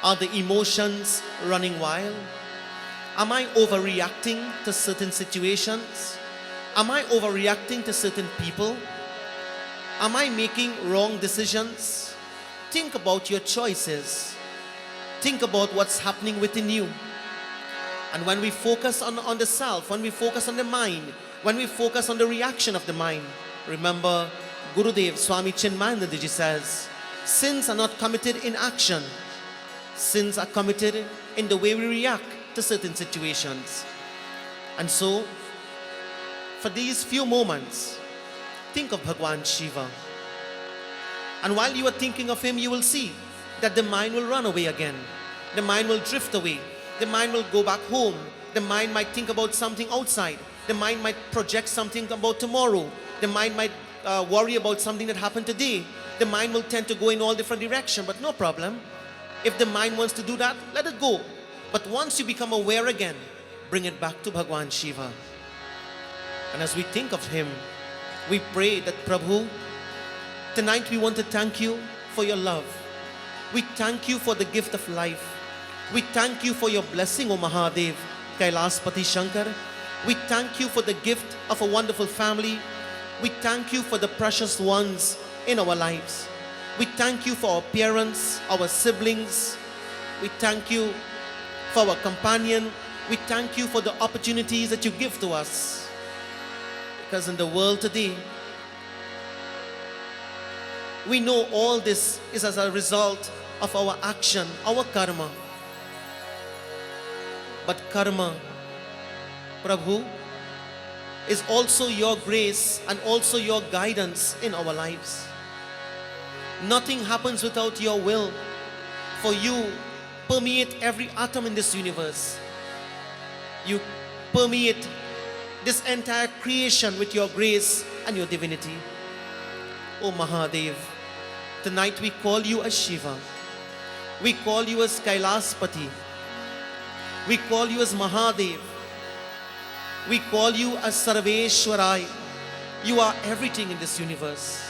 Are the emotions running wild? Am I overreacting to certain situations? Am I overreacting to certain people? Am I making wrong decisions? Think about your choices. Think about what's happening within you. And when we focus on the self, when we focus on the mind, when we focus on the reaction of the mind, remember Gurudev Swami Chinmayanandaji says, sins are not committed in action. Sins are committed in the way we react to certain situations. And so, for these few moments, think of Bhagwan Shiva. And while you are thinking of him, you will see that the mind will run away again. The mind will drift away. The mind will go back home. The mind might think about something outside. The mind might project something about tomorrow. The mind might worry about something that happened today. The mind will tend to go in all different directions, but no problem. If the mind wants to do that, let it go. But once you become aware again, bring it back to Bhagwan Shiva. And as we think of him, we pray that Prabhu, tonight we want to thank you for your love. We thank you for the gift of life. We thank you for your blessing, O Mahadev, Kailaspati Shankar. We thank you for the gift of a wonderful family. We thank you for the precious ones in our lives. We thank you for our parents, our siblings. We thank you for our companion. We thank you for the opportunities that you give to us. Because in the world today, we know all this is as a result of our action, our karma. But karma, Prabhu, is also your grace and also your guidance in our lives. Nothing happens without your will, for you permeate every atom in this universe. You permeate this entire creation with your grace and your divinity. O Mahadev, tonight we call you as Shiva. We call you as Kailaspati. We call you as Mahadev. We call you as Sarveshwarai. You are everything in this universe.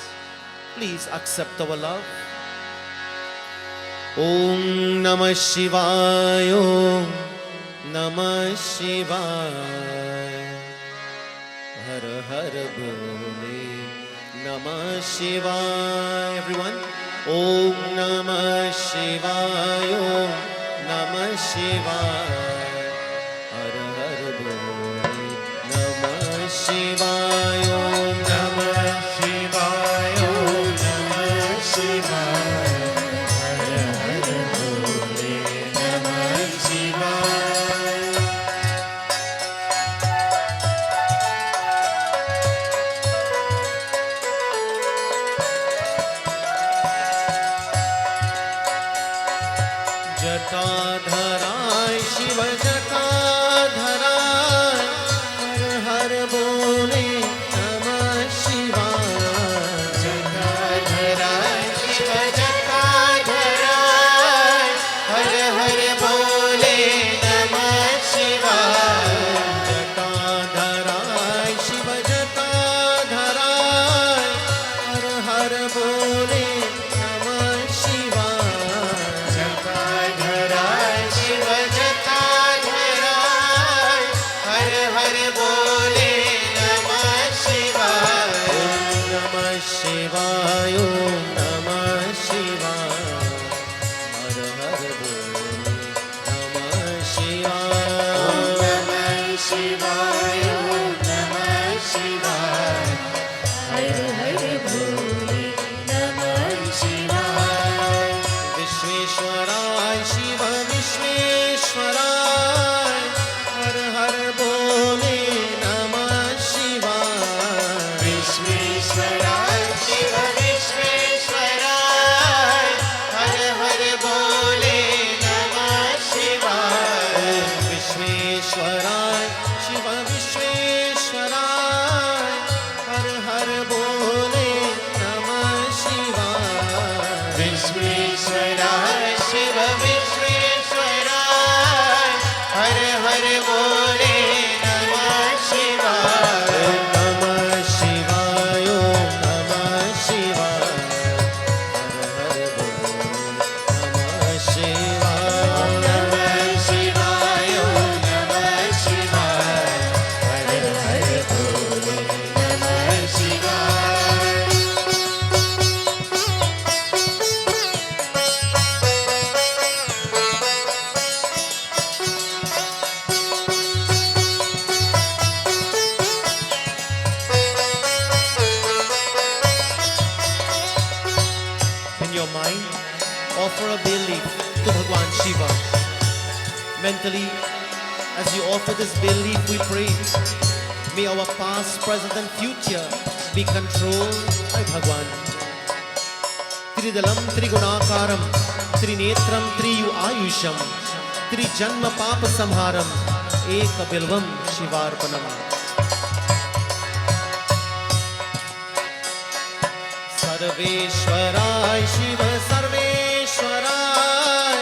Please accept our love. Om Namah Shivaya. Om Namah Shivaya. Har Har Bole. Namah Shivaya. Everyone. Om Namah Shivaya. Om Namah Shivaya. Har Har Bole. Namah Shivaya. Om Namah Shivaya. Om Namah Shivaya. Har Har Bole. Namah Shivaya. Jata हर बोले नमः शिवाय नमः शिवाय ओम नमः शिवाय हर हर बोले नमः शिवाय नमः शिवाय नमः शिवाय हर हर भोले नमः शिवाय विश्वेश्वराय शिव विश्वेश्वराय हर हर बोले नमः शिवाय विश्वेश्वराय शिव विश्वेश्वराय हर हर बोले नमः शिवाय विश्वेश्वराय शिव विश्वेश्वराय हर हर बोले नमः शिवाय विश्वेश्वराय शिव विश्वेश्वराय हर हर बोले नमः शिवाय नमः शिवाय ओम नमः शिवाय हर हर बोले नमः शिवाय नमः शिवाय नमः शिवाय हर हर बोले नमः शिवाय In your mind, offer a belief to Bhagwan Shiva. Mentally, as you offer this belief, we pray, may our past, present and future be controlled by Bhagwan. Tridalam Trigunakaram Trinetram Triyu Ayusham Trijanma Papa Samharam Eka Bilvam Shivarpanam. सर्वेश्वराय Shiv सर्वेश्वराय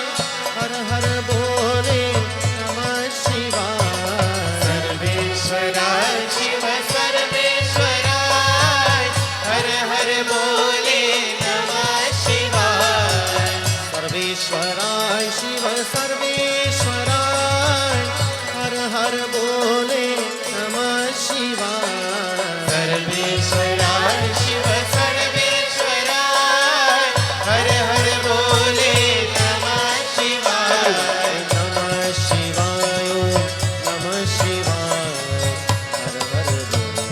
हर हर बोले नमः शिवाय सर्वेश्वराय शिव सर्वेश्वराय हर हर बोले नमः शिवाय सर्वेश्वराय शिव सर्वेश्वराय हर हर बोले नमः शिवाय सर्वेश्वराय शिव सर्वेश्वराय हर हर बोले नमः शिवाय नमः शिवाय नमः शिवाय हर हर बोले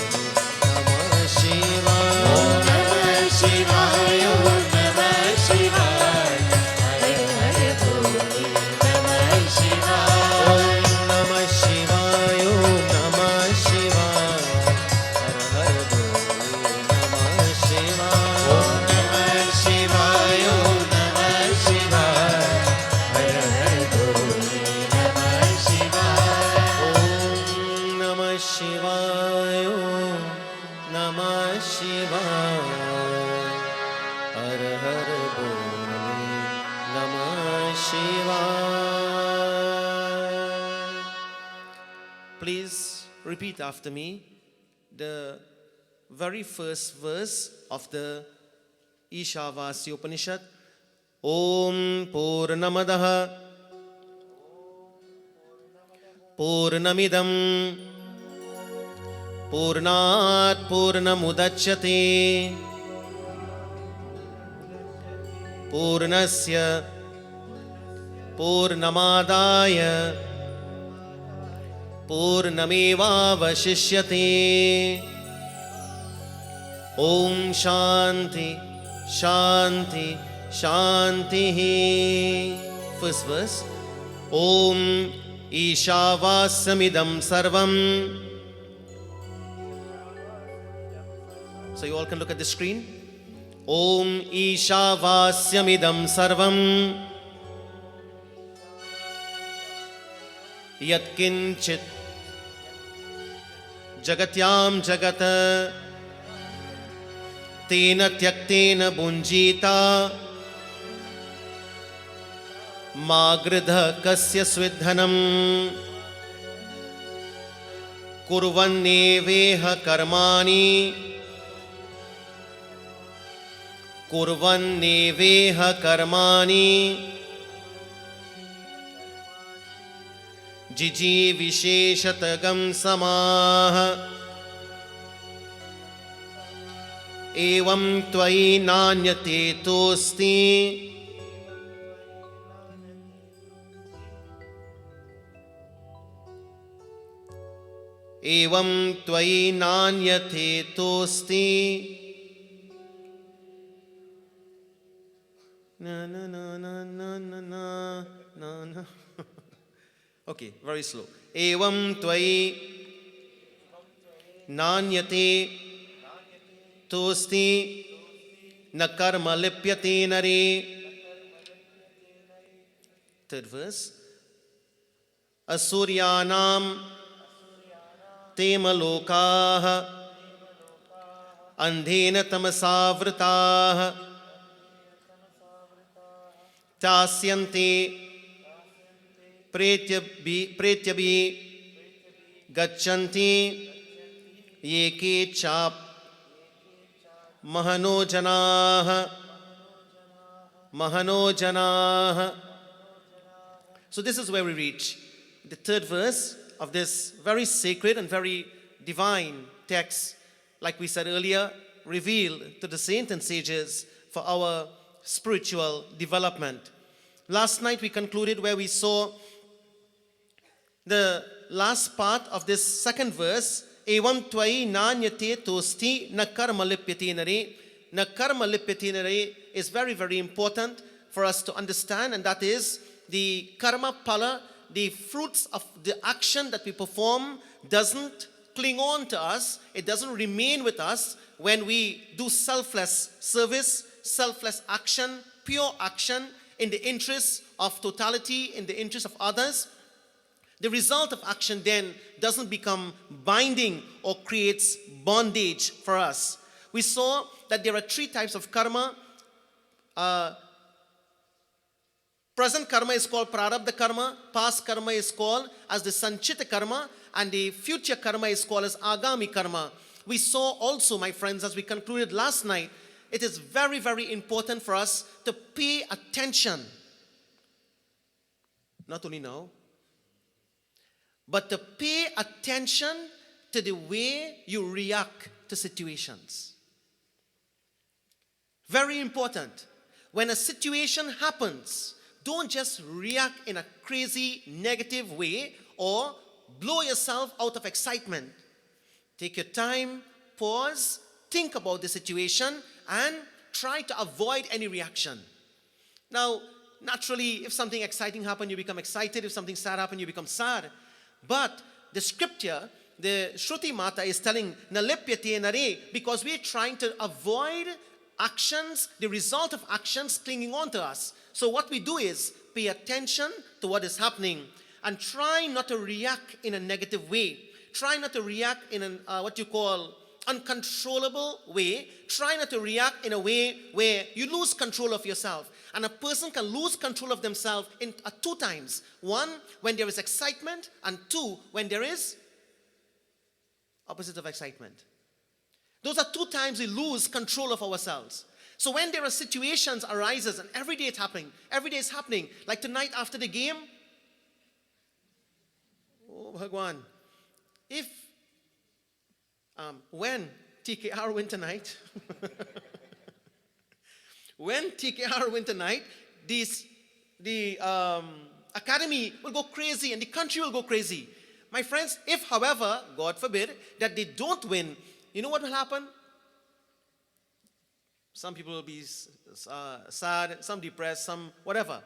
नमः शिवाय नमः शिवाय नमः शिवाय हर हर बोले नमः शिवाय नमः शिवाय नमः शिवाय हर हर बोले नमः शिवाय नमः शिवाय नमः शिवाय हर हर बोले नमः शिवाय नमः शिवाय नमः शिवाय हर हर बोले नमः शिवाय. Please repeat after me the very first verse of the Ishavasya Upanishad. Om Purnamadah Purnamidam Purnat Purnamudachyate Purnasya Purnamadaya Purnamevavashishyate. Om Shanti Shanti Shantihi. First verse. Om Ishavasamidam Sarvam. So you all can look at the screen. Om Ishavasyamidam Sarvam. Yatkinchit Jagatyam Jagata Tena Tyaktena Bunjita Magridha Kasya Svidhanam Kurvanneveha Karmani Kurvanneveha Karmani जिजीविशेषतगं समाः एवं त्वयि नान्यते तोऽस्ति एवं त्वयि नान्यते तोऽस्ति na na na na na na na na. Okay, very slow. Evam tvai nanyate tosti na karma lipyate nare. Third verse. Asuryanam temalokaha andhena tamasavritah Tasyante pretyabhi gachanti yeke chap mahano janah. So this is where we reach the third verse of this very sacred and very divine text, like we said earlier, revealed to the saints and sages for our spiritual development. Last night we concluded where we saw the last part of this second verse, Evam tvai nanyate tosti na karma lipyate nare. Na karma lipyate nare is very, very important for us to understand, and that is the karma pala, the fruits of the action that we perform doesn't cling on to us, it doesn't remain with us when we do selfless service, selfless action, pure action in the interest of totality, in the interest of others. The result of action then doesn't become binding or creates bondage for us. We saw that there are three types of karma. Present karma is called prarabdha karma, past karma is called as the sanchita karma, and the future karma is called as agami karma. We saw also, my friends, as we concluded last night, it is very, very important for us to pay attention. Not only now, but to pay attention to the way you react to situations. Very important. When a situation happens, don't just react in a crazy, negative way or blow yourself out of excitement. Take your time, pause, think about the situation, and try to avoid any reaction. Now, naturally, if something exciting happens, you become excited. If something sad happens, you become sad. But the scripture, the Shruti Mata is telling, Nalipyate nare, because we're trying to avoid actions, the result of actions clinging on to us. So what we do is pay attention to what is happening and try not to react in a negative way. Try not to react in an, what you call uncontrollable way. Try not to react in a way where you lose control of yourself. And a person can lose control of themselves in two times. One, when there is excitement, and two, when there is opposite of excitement. Those are two times we lose control of ourselves. So when there are situations arises, and every day it's happening, like tonight after the game, oh Bhagwan, if when TKR win tonight, when TKR win tonight, the academy will go crazy and the country will go crazy. My friends, if however, God forbid, that they don't win, you know what will happen? Some people will be sad, some depressed, some whatever.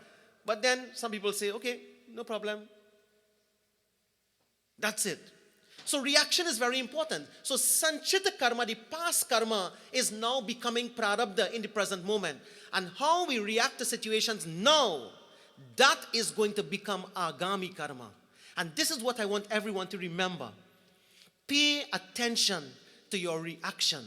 But then some people say, okay, no problem. That's it. So reaction is very important. So sanchita karma, the past karma, is now becoming prarabdha in the present moment. And how we react to situations now, that is going to become agami karma. And this is what I want everyone to remember. Pay attention to your reaction.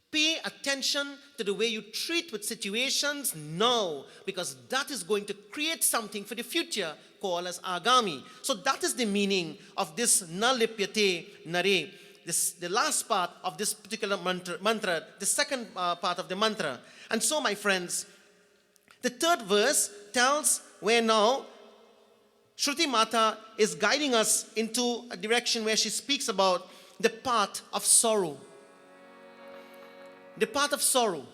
Pay attention to the way you treat with situations now, because that is going to create something for the future called as agami. So that is the meaning of this nalipyate nare, the last part of this particular mantra, the second part of the mantra. And so, my friends, the third verse tells where now Shruti Mata is guiding us into a direction where she speaks about the path of sorrow. The path of sorrow.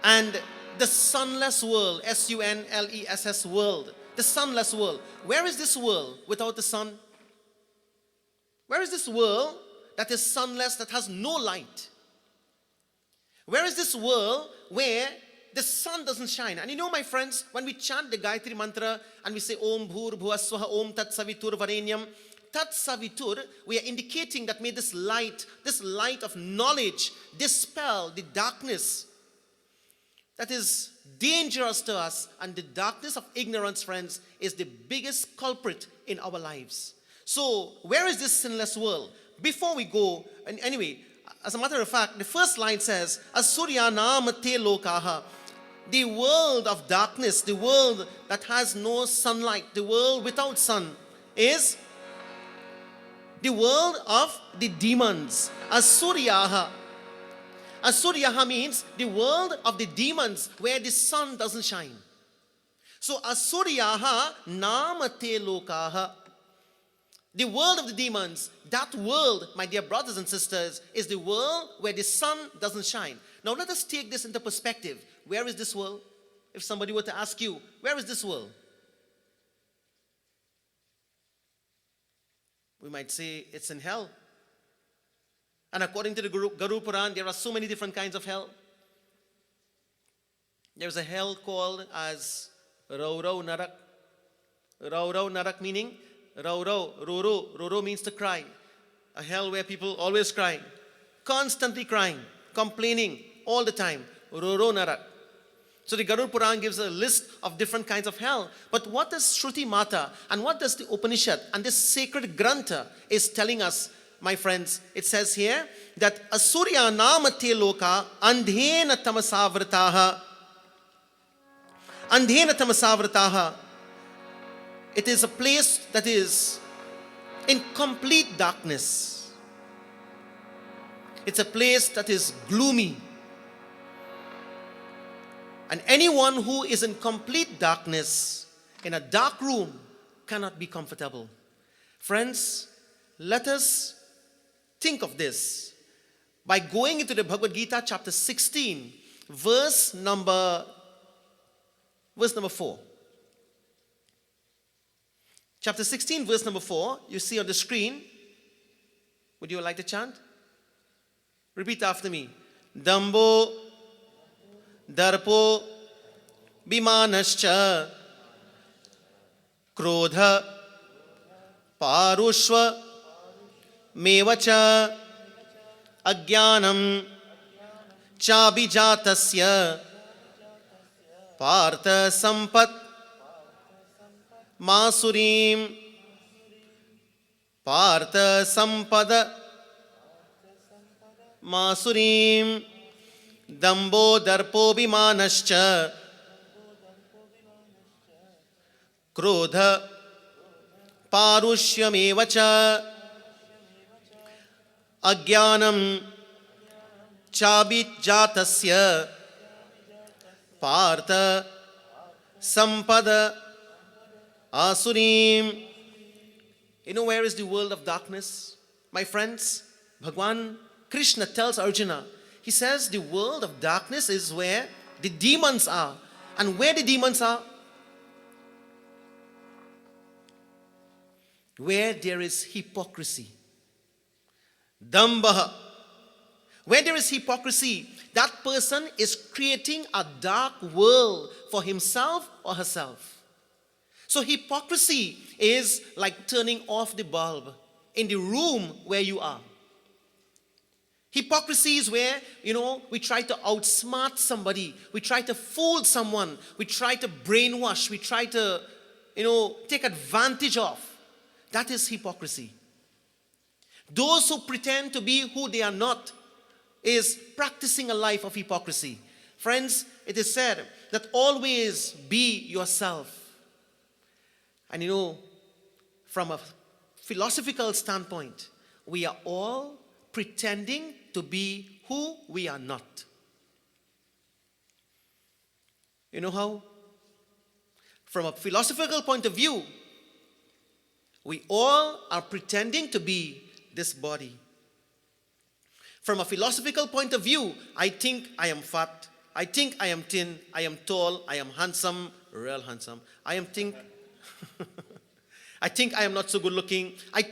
And the sunless world, sunless world, the sunless world. Where is this world without the sun? Where is this world that is sunless, that has no light? Where is this world where the sun doesn't shine? And you know, my friends, when we chant the Gayatri Mantra and we say Om Bhur Bhuvaswaha Om Tat Savitur Varenyam, Tat Savitur, we are indicating that may this light of knowledge dispel the darkness that is dangerous to us. And the darkness of ignorance, friends, is the biggest culprit in our lives. So, where is this sinless world? Before we go, and anyway, as a matter of fact, the first line says, Asurya namate lokaha. The world of darkness, the world that has no sunlight, the world without sun, is the world of the demons. Asuryaha. Asuryaha means the world of the demons where the sun doesn't shine. So Asuryaha namate lokaha. The world of the demons, that world, my dear brothers and sisters, is the world where the sun doesn't shine. Now let us take this into perspective. Where is this world? If somebody were to ask you, where is this world? We might say it's in hell. And according to the Guru Puran, there are so many different kinds of hell. There's a hell called as Raurau Narak. Raurau Narak meaning Raurau, Ruru. Ruru means to cry. A hell where people always crying, constantly crying, complaining all the time. Ruru Narak. So the Garuda Puran gives a list of different kinds of hell. But what does Shruti Mata and what does the Upanishad and this sacred Grantha is telling us, my friends? It says here that Asurya namate loka andhena tamasavrataha. Andhena tamasavrataha. It is a place that is in complete darkness. It's a place that is gloomy. And anyone who is in complete darkness, in a dark room, cannot be comfortable. Friends, let us think of this by going into the Bhagavad Gita chapter 16, verse number 4. Chapter 16, verse number 4, you see on the screen. Would you like to chant? Repeat after me. Dambo Darpo Bimanascha Krodha Parushva Mevacha Agyanam Chabijatasya Partha Sampat Masurim Partha Sampada Masurim Dambo Darpo Bimanascha Krodha Parushymevacha Agyanam Chabijatasya Partha Sampada Asurim. You know where is the world of darkness? My friends, Bhagwan Krishna tells Arjuna, he says the world of darkness is where the demons are. And where the demons are? Where there is hypocrisy. Dambaha. Where there is hypocrisy, that person is creating a dark world for himself or herself. So hypocrisy is like turning off the bulb in the room where you are. Hypocrisy is where, we try to outsmart somebody. We try to fool someone. We try to brainwash. We try to, take advantage of. That is hypocrisy. Those who pretend to be who they are not is practicing a life of hypocrisy. Friends, it is said that always be yourself. And from a philosophical standpoint, we are all pretending to be who we are not. You know how? From a philosophical point of view, we all are pretending to be this body. From a philosophical point of view, I think I am fat, I think I am thin, I am tall, I am handsome, real handsome. I think I am not so good looking. I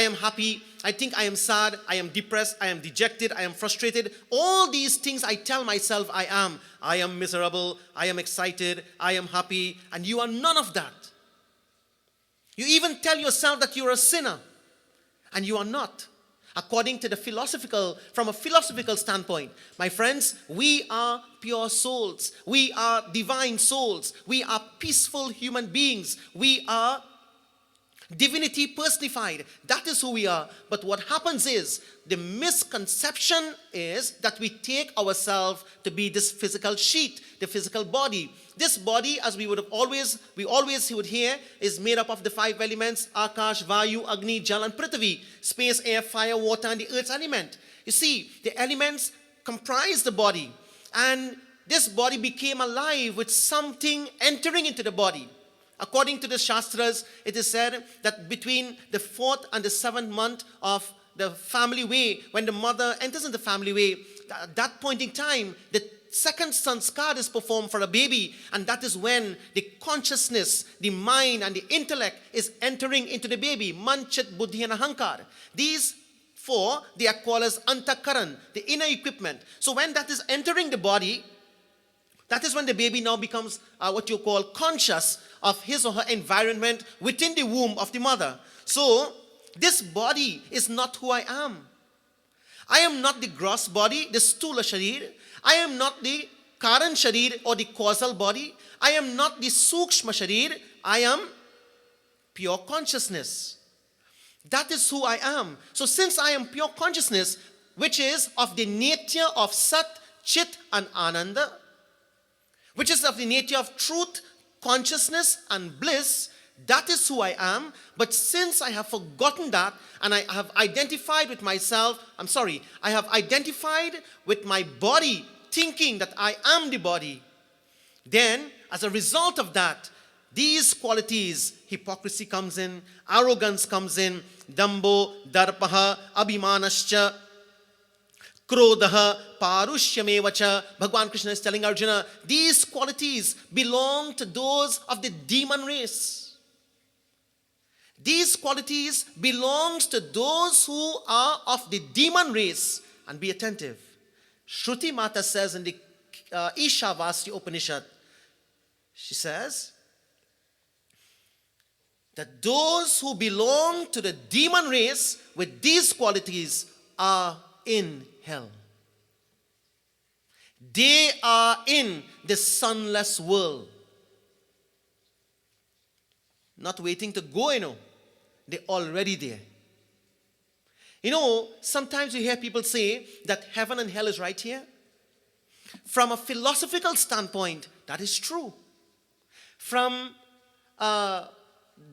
am happy. I think I am sad. I am depressed. I am dejected. I am frustrated. All these things I tell myself I am. I am miserable. I am excited. I am happy. And you are none of that. You even tell yourself that you are a sinner. And you are not. According to from a philosophical standpoint, my friends, we are pure souls. We are divine souls. We are peaceful human beings. We are divinity personified. That is who we are. But what happens is, the misconception is that we take ourselves to be this physical sheet, the physical body. This body, as we would hear, is made up of the 5 elements: Akash, Vayu, Agni, Jal and Prithvi. Space, air, fire, water and the earth's element. You see, the elements comprise the body. And this body became alive with something entering into the body. According to the Shastras, it is said that between the 4th and the 7th month of the family way, when the mother enters in the family way, at that point in time, the second sanskar is performed for a baby, and that is when the consciousness, the mind and the intellect is entering into the baby. Man, Chit, Buddhi and Ahankar. These 4, they are called as antakaran, the inner equipment. So when that is entering the body, that is when the baby now becomes what you call conscious of his or her environment within the womb of the mother. So, this body is not who I am. I am not the gross body, the stula sharir. I am not the karan sharir or the causal body. I am not the sukshma sharir. I am pure consciousness. That is who I am. So, since I am pure consciousness, which is of the nature of Sat, Chit and Ananda, which is of the nature of truth, consciousness and bliss, that is who I am. But since I have forgotten that and I have identified with myself, I have identified with my body, thinking that I am the body, then as a result of that, these qualities, hypocrisy comes in, arrogance comes in, dambo, darpaha, abhimanascha, Krodha, Parushyame-vacha. Bhagwan Krishna is telling Arjuna, these qualities belong to those of the demon race. These qualities belongs to those who are of the demon race. And be attentive. Shruti Mata says in the Ishavasya Upanishad, she says that those who belong to the demon race with these qualities are in hell. They are in the sunless world. Not waiting to go, They're already there. Sometimes you hear people say that heaven and hell is right here. From a philosophical standpoint, that is true. From a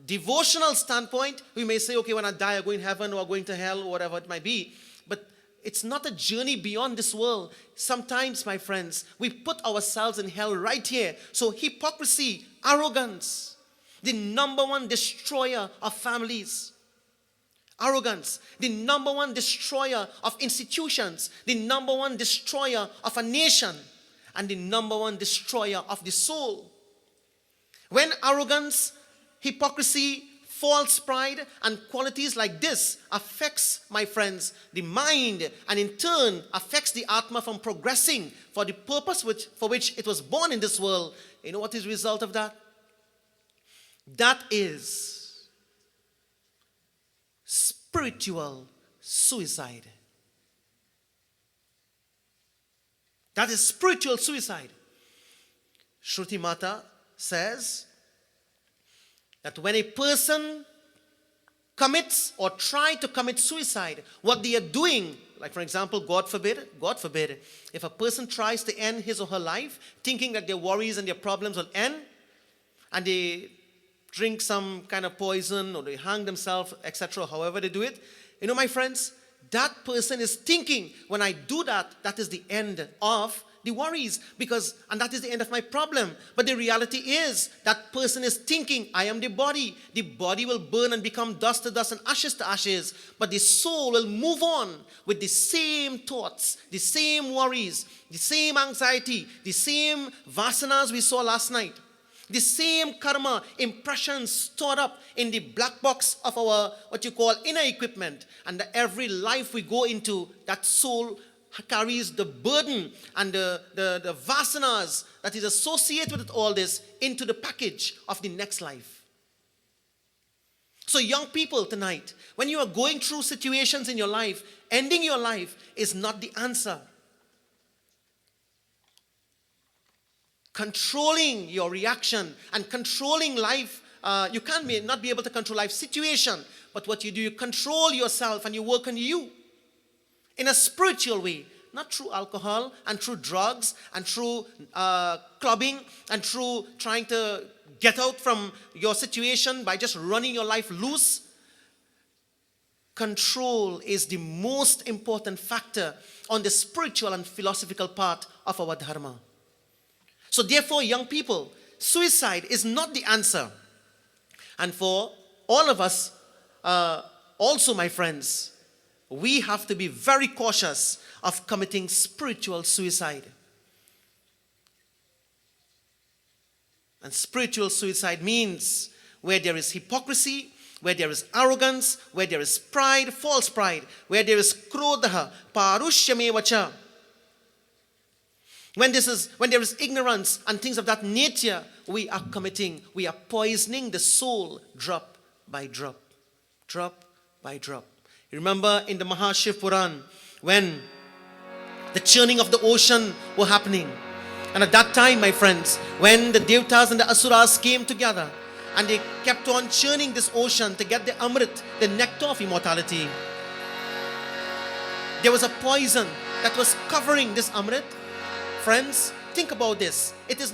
devotional standpoint, we may say, okay, when I die, I'm going to heaven or going to hell or whatever it might be. But it's not a journey beyond this world. Sometimes, my friends, we put ourselves in hell right here. So hypocrisy, arrogance, the number one destroyer of families. Arrogance, the number one destroyer of institutions, the number one destroyer of a nation, and the number one destroyer of the soul. When arrogance, hypocrisy, false pride and qualities like this affects, my friends, the mind, and in turn affects the Atma from progressing for the purpose for which it was born in this world, you know what is the result of that? That is spiritual suicide. That is spiritual suicide. Shruti Mata says that when a person commits or try to commit suicide, what they are doing, like for example, God forbid, if a person tries to end his or her life, thinking that their worries and their problems will end, and they drink some kind of poison or they hang themselves, etc., however they do it, my friends, that person is thinking, when I do that, that is the end of the worries, because, and that is the end of my problem. But the reality is that person is thinking, I am the body. The body will burn and become dust to dust and ashes to ashes. But the soul will move on with the same thoughts, the same worries, the same anxiety, the same vasanas we saw last night. The same karma impressions stored up in the black box of our, what you call, inner equipment. And every life we go into, that soul carries the burden and the vasanas that is associated with all this into the package of the next life. So young people tonight, when you are going through situations in your life, ending your life is not the answer. Controlling your reaction and controlling life, you not be able to control life situation, but what you do, you control yourself and you work on you in a spiritual way, not through alcohol and through drugs and through clubbing and through trying to get out from your situation by just running your life loose. Control is the most important factor on the spiritual and philosophical part of our dharma. So therefore, young people, suicide is not the answer. And for all of us, also my friends, we have to be very cautious of committing spiritual suicide. And spiritual suicide means where there is hypocrisy, where there is arrogance, where there is pride, false pride, where there is krodha, parushyame. When there is ignorance and things of that nature, we are poisoning the soul drop by drop, drop by drop. You remember in the Mahashiv Puran, when the churning of the ocean were happening. And at that time, my friends, when the Devtas and the Asuras came together, and they kept on churning this ocean to get the Amrit, the nectar of immortality, there was a poison that was covering this Amrit. Friends, think about this. It is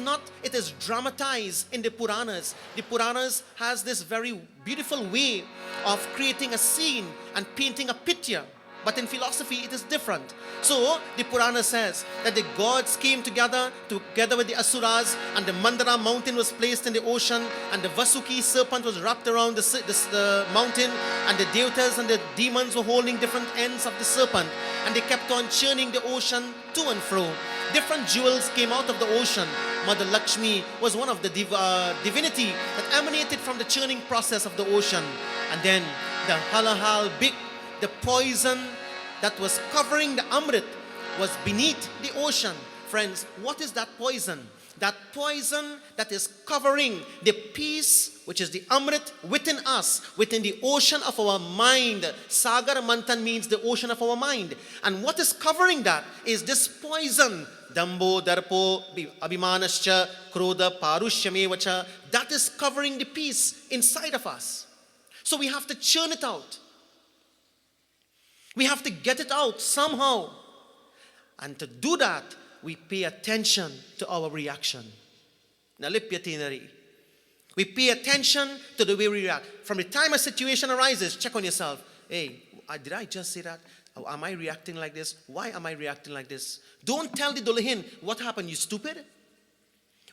dramatized in the Puranas. The Puranas has this very beautiful way of creating a scene and painting a picture. But in philosophy, it is different. So, the Purana says that the gods came together with the Asuras, and the Mandara mountain was placed in the ocean, and the Vasuki serpent was wrapped around the mountain, and the Devtas and the demons were holding different ends of the serpent, and they kept on churning the ocean to and fro. Different jewels came out of the ocean. Mother Lakshmi was one of the divinity that emanated from the churning process of the ocean. And then the halahal, the poison that was covering the Amrit was beneath the ocean. Friends, what is that poison? That poison that is covering the peace, which is the Amrit within us, within the ocean of our mind. Sagar Mantan means the ocean of our mind. And what is covering that is this poison. Dambo, Darpo, Abhimanascha, Krodha, Parushyame. That is covering the peace inside of us. So we have to churn it out. We have to get it out somehow. And to do that, we pay attention to our reaction. We pay attention to the way we react. From the time a situation arises, check on yourself. Hey, did I just say that? Am I reacting like this? Why am I reacting like this? Don't tell the Dulahin, what happened? You stupid?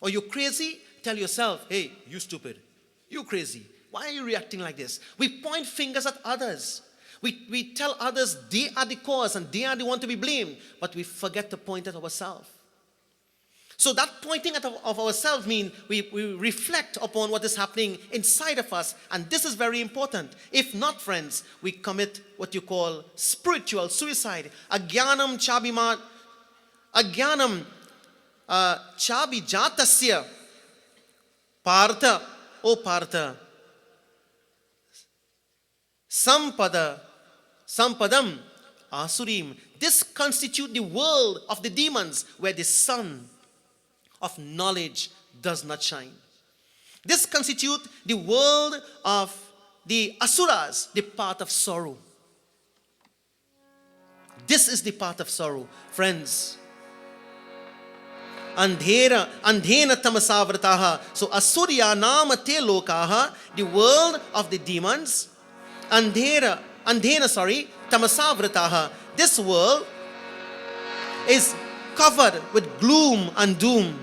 Or you crazy? Tell yourself, hey, you stupid. You crazy. Why are you reacting like this? We point fingers at others. We tell others they are the cause and they are the one to be blamed. But we forget to point at ourselves. So that pointing at of ourselves means we reflect upon what is happening inside of us. And this is very important. If not, friends, we commit what you call spiritual suicide. Agyanam chabi jatasya. Partha, O Partha. Sampadam Asurim. This constitutes the world of the demons where the sun of knowledge does not shine. This constitutes the world of the Asuras, the path of sorrow. This is the path of sorrow. Friends, Andhena tamasavrataha. So Asurya nama te lokaha, the world of the demons. Andhena, tamasavrataha. This world is covered with gloom and doom.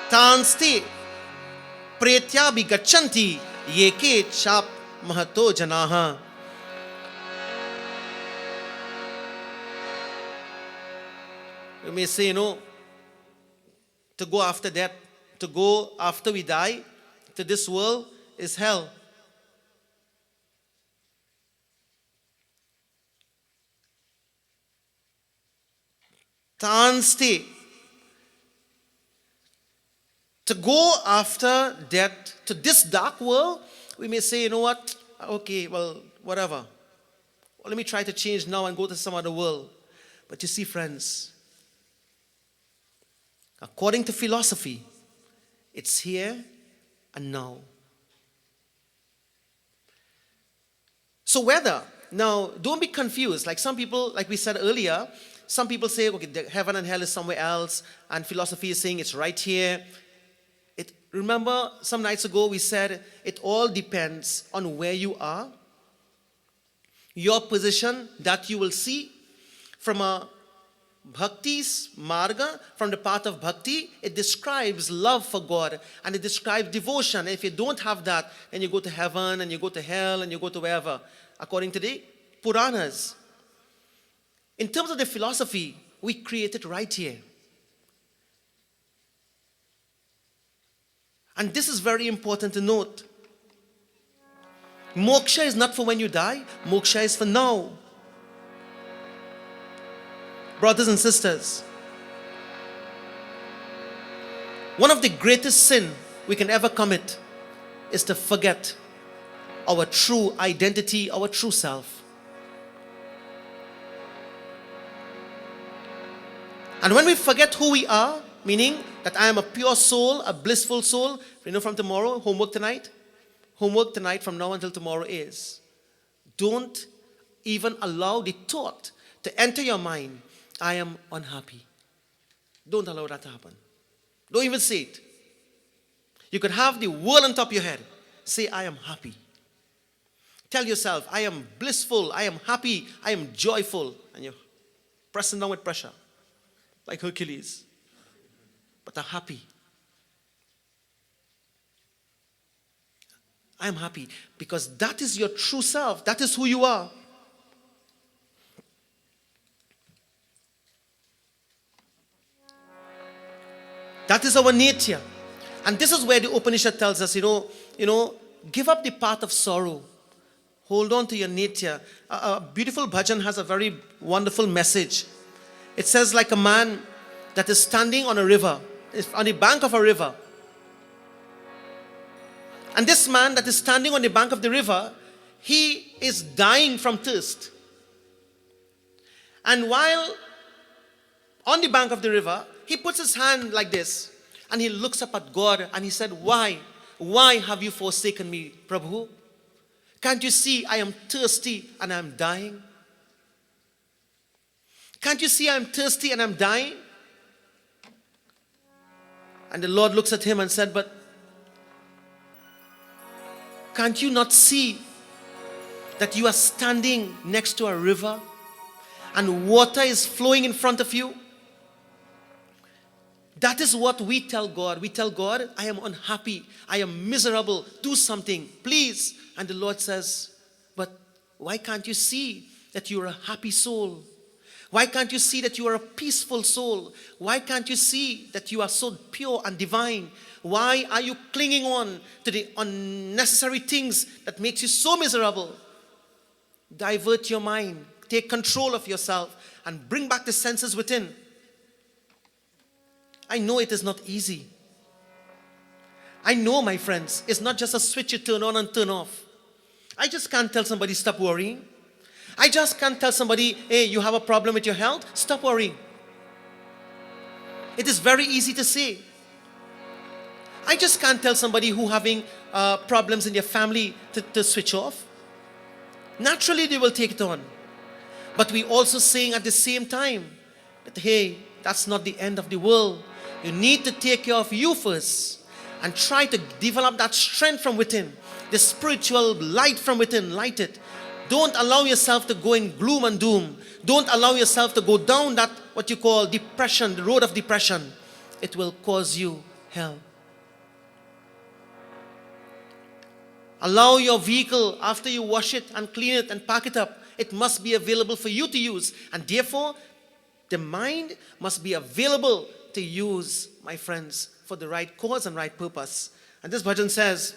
Tanste pretya bhi gachanti yeke chap mahato janaha. You may say, to go after death, to go after we die to this world is hell. Tanste. To go after death to this dark world, we may say, what? Okay, well, whatever. Well, let me try to change now and go to some other world. But you see, friends, according to philosophy, it's here and now. So now, don't be confused. Like some people, like we said earlier, some people say, okay, heaven and hell is somewhere else, and philosophy is saying it's right here. Remember, some nights ago we said it all depends on where you are, your position that you will see from a bhakti's marga, from the path of bhakti. It describes love for God and it describes devotion. And if you don't have that, then you go to heaven and you go to hell and you go to wherever, according to the Puranas. In terms of the philosophy, we create it right here. And this is very important to note. Moksha is not for when you die. Moksha is for now. Brothers and sisters, one of the greatest sin we can ever commit is to forget our true identity, our true self. And when we forget who we are, meaning that I am a pure soul, a blissful soul. From tomorrow, homework tonight from now until tomorrow is, don't even allow the thought to enter your mind, I am unhappy. Don't allow that to happen. Don't even say it. You could have the world on top of your head. Say, I am happy. Tell yourself, I am blissful, I am happy, I am joyful. And you're pressing down with pressure, like Hercules. But I'm happy. I am happy because that is your true self. That is who you are. That is our nature. And this is where the Upanishad tells us, give up the path of sorrow. Hold on to your nature. A beautiful bhajan has a very wonderful message. It says, like a man that is standing on a river, on the bank of a river. And this man that is standing on the bank of the river, he is dying from thirst. And while on the bank of the river, he puts his hand like this and he looks up at God and he said, why? Why have you forsaken me, Prabhu? Can't you see I am thirsty and I am dying? Can't you see I am thirsty and I am dying? And the Lord looks at him and said, but can't you not see that you are standing next to a river and water is flowing in front of you? That is what we tell God. We tell God, I am unhappy. I am miserable. Do something, please. And the Lord says, but why can't you see that you are a happy soul? Why can't you see that you are a peaceful soul? Why can't you see that you are so pure and divine? Why are you clinging on to the unnecessary things that makes you so miserable? Divert your mind. Take control of yourself and bring back the senses within. I know it is not easy. I know, my friends, it's not just a switch you turn on and turn off. I just can't tell somebody, stop worrying. I just can't tell somebody, hey, you have a problem with your health, stop worrying. It is very easy to say. I just can't tell somebody who having problems in their family to switch off. Naturally, they will take it on. But we also saying at the same time that, hey, that's not the end of the world. You need to take care of you first and try to develop that strength from within, the spiritual light from within, light it. Don't allow yourself to go in gloom and doom. Don't allow yourself to go down that what you call depression, the road of depression. It will cause you hell. Allow your vehicle, after you wash it and clean it and pack it up, it must be available for you to use. And therefore, the mind must be available to use, my friends, for the right cause and right purpose. And this bhajan says,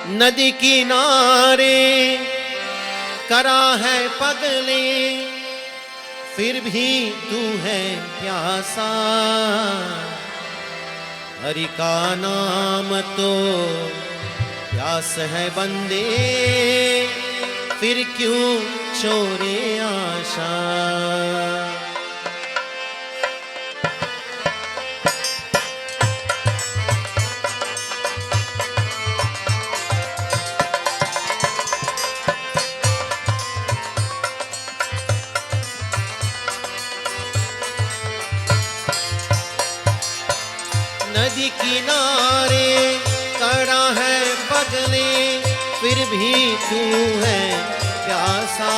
नदी किनारे करा है पगले फिर भी तू है प्यासा हरि का नाम तो प्यास है बंदे फिर क्यों छोड़े आशा नदी किनारे कड़ा है पगले फिर भी तू है प्यासा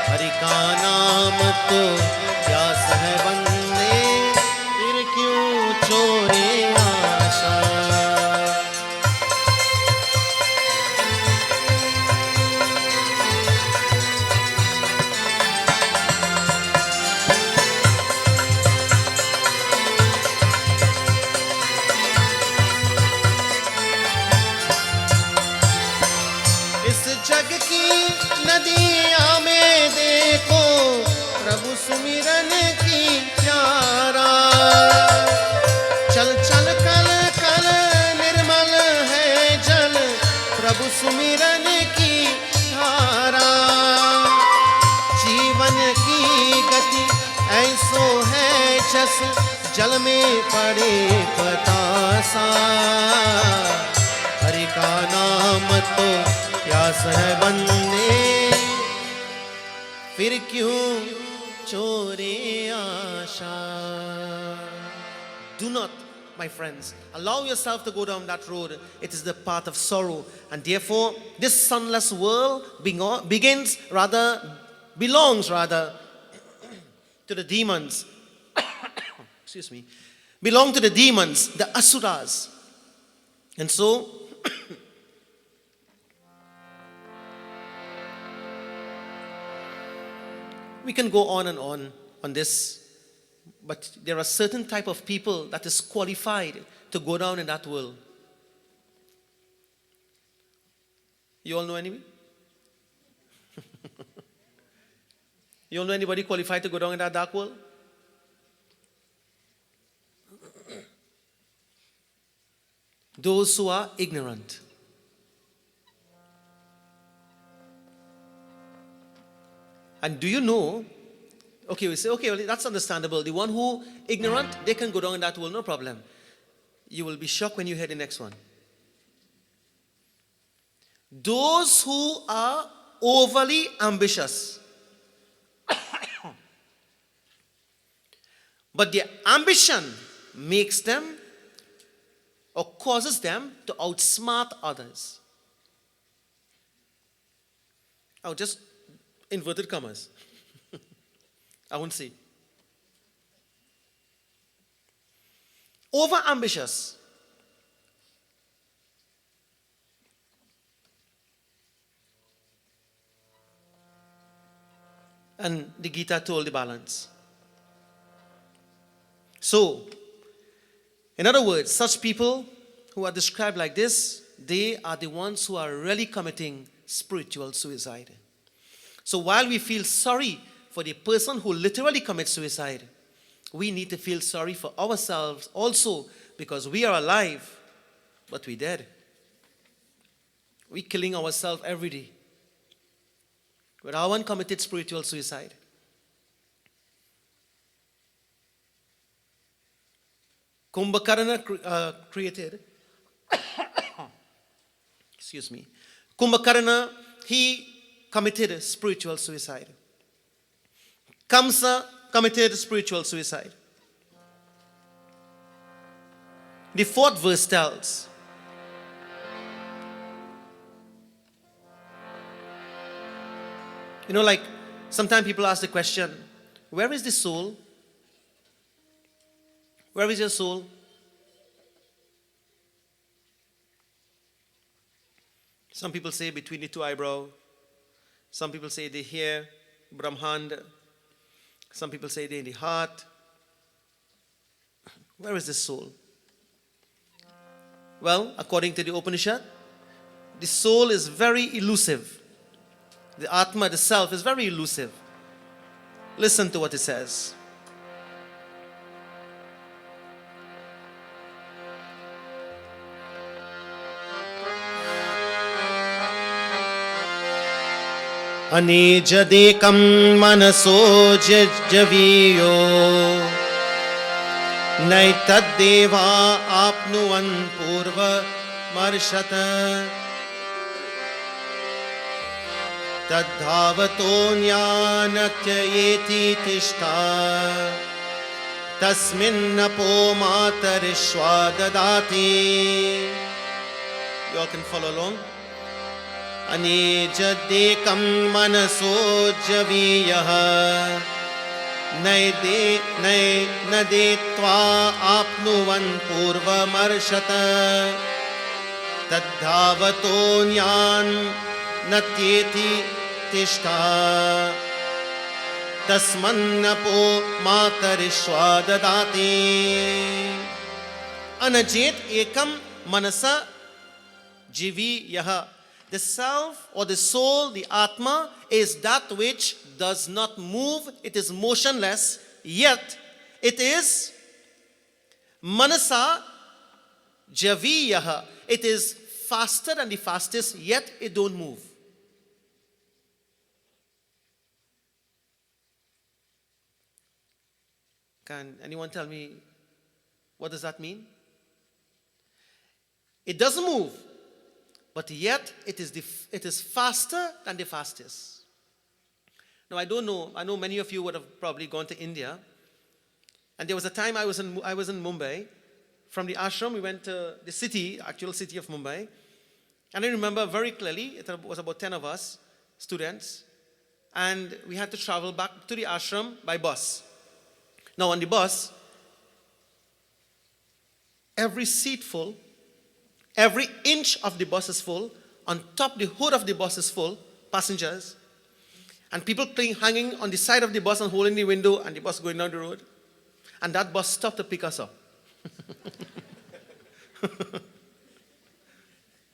हरि का नाम तो प्यास है बंदे फिर क्यों छोड़े आशा जग की नदियाँ में देखो प्रभु सुमिरन की प्यारा चल चल कल कल निर्मल है जल प्रभु सुमिरन की धारा जीवन की गति ऐसो है जस जल में पड़े पतासा हरि का नाम तो प्यास है बंदे फिर क्यों छोड़े आशा Do not, my friends, allow yourself to go down that road. It is the path of sorrow. And therefore, this sunless world belongs to the demons. Excuse me. Belong to the demons, the asuras. And so, we can go on and on this, but there are certain type of people that is qualified to go down in that world. You all know anybody? You all know anybody qualified to go down in that dark world? Those who are ignorant. And do you know, okay, we say, okay, well, that's understandable. The one who ignorant, they can go down in that world, no problem. You will be shocked when you hear the next one. Those who are overly ambitious, but their ambition makes them or causes them to outsmart others. Oh, just inverted commas. I won't say. Over ambitious. And the Gita told the balance. So, in other words, such people who are described like this, they are the ones who are really committing spiritual suicide. So while we feel sorry for the person who literally commits suicide, we need to feel sorry for ourselves also, because we are alive, but we're dead. We're killing ourselves every day. But our one committed spiritual suicide. Kumbhakarna created, excuse me, Kumbhakarna, he committed spiritual suicide. Kamsa committed spiritual suicide. The 4th verse tells, like sometimes people ask the question, where is the soul? Where is your soul? Some people say between the 2 eyebrows. Some people say they hear Brahmand. Some people say they're in the heart. Where is the soul? Well, according to the Upanishad, the soul is very elusive. The Atma, the self, is very elusive. Listen to what it says. अनेजदेकं मनसो जवीयो नैतद्देवा आप्नुवन् पूर्वमर्षत तद्धावतोऽन्यानत्ययेति तिष्ठा तस्मिन्नपो मातरिश्वा ददाति. You all can follow along. अनेजदेकं मनसो जवीयः न देत्वा आप्नुवन् पूर्वमर्षत तद्धावतोऽन्यान् नत्येति तिष्ठा तस्मन्नपो मातरिश्वा ददाति. अनजेत एकम मनसा जीवीयः. The self or the soul, the Atma, is that which does not move. It is motionless, yet it is manasa javiyaha. It is faster than the fastest, yet it don't move. Can anyone tell me what does that mean? It doesn't move, but yet it is faster than the fastest. Now I don't know. I know many of you would have probably gone to India, and there was a time I was in Mumbai. From the ashram, we went to the city, actual city of Mumbai, and I remember very clearly. It was about 10 of us students, and we had to travel back to the ashram by bus. Now on the bus, every seat full. Every inch of the bus is full. On top, the hood of the bus is full, passengers. And people hanging on the side of the bus and holding the window, and the bus going down the road. And that bus stopped to pick us up.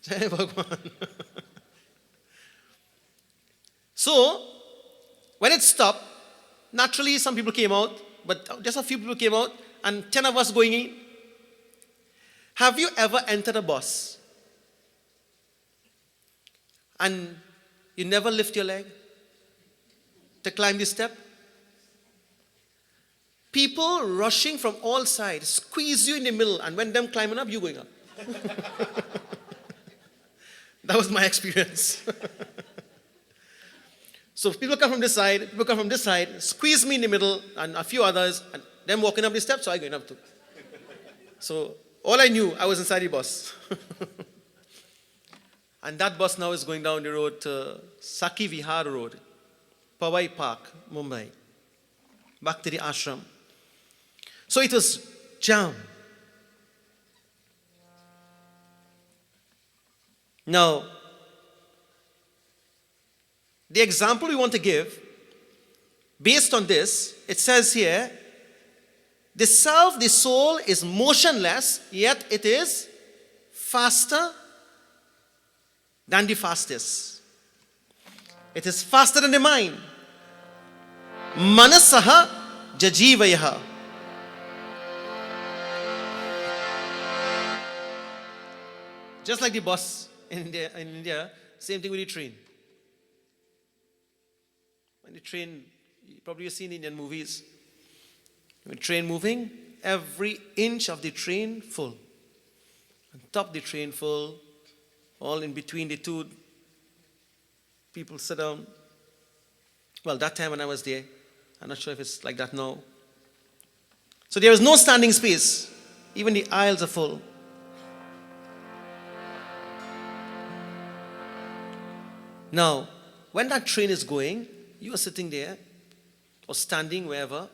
Jai Bhagwan. So, when it stopped, naturally some people came out, but just a few people came out, and 10 of us going in. Have you ever entered a bus and you never lift your leg to climb the step? People rushing from all sides, squeeze you in the middle, and when them climbing up, you going up. That was my experience. So people come from this side, people come from this side, squeeze me in the middle, and a few others, and them walking up the steps, so I going up too. So all I knew, I was inside the bus. And that bus now is going down the road to Saki Vihar Road, Powai Park, Mumbai, back to the ashram. So it was jam. Now, the example we want to give, based on this, it says here, the self, the soul, is motionless, yet it is faster than the fastest. It is faster than the mind. Manasaha jajivayaha. Just like the bus in India, same thing with the train. When the train, probably you've seen Indian movies. When train moving, every inch of the train full. On top of the train full, all in between the two, people sit down. Well, that time when I was there, I'm not sure if it's like that now. So there is no standing space. Even the aisles are full. Now, when that train is going, you are sitting there or standing wherever,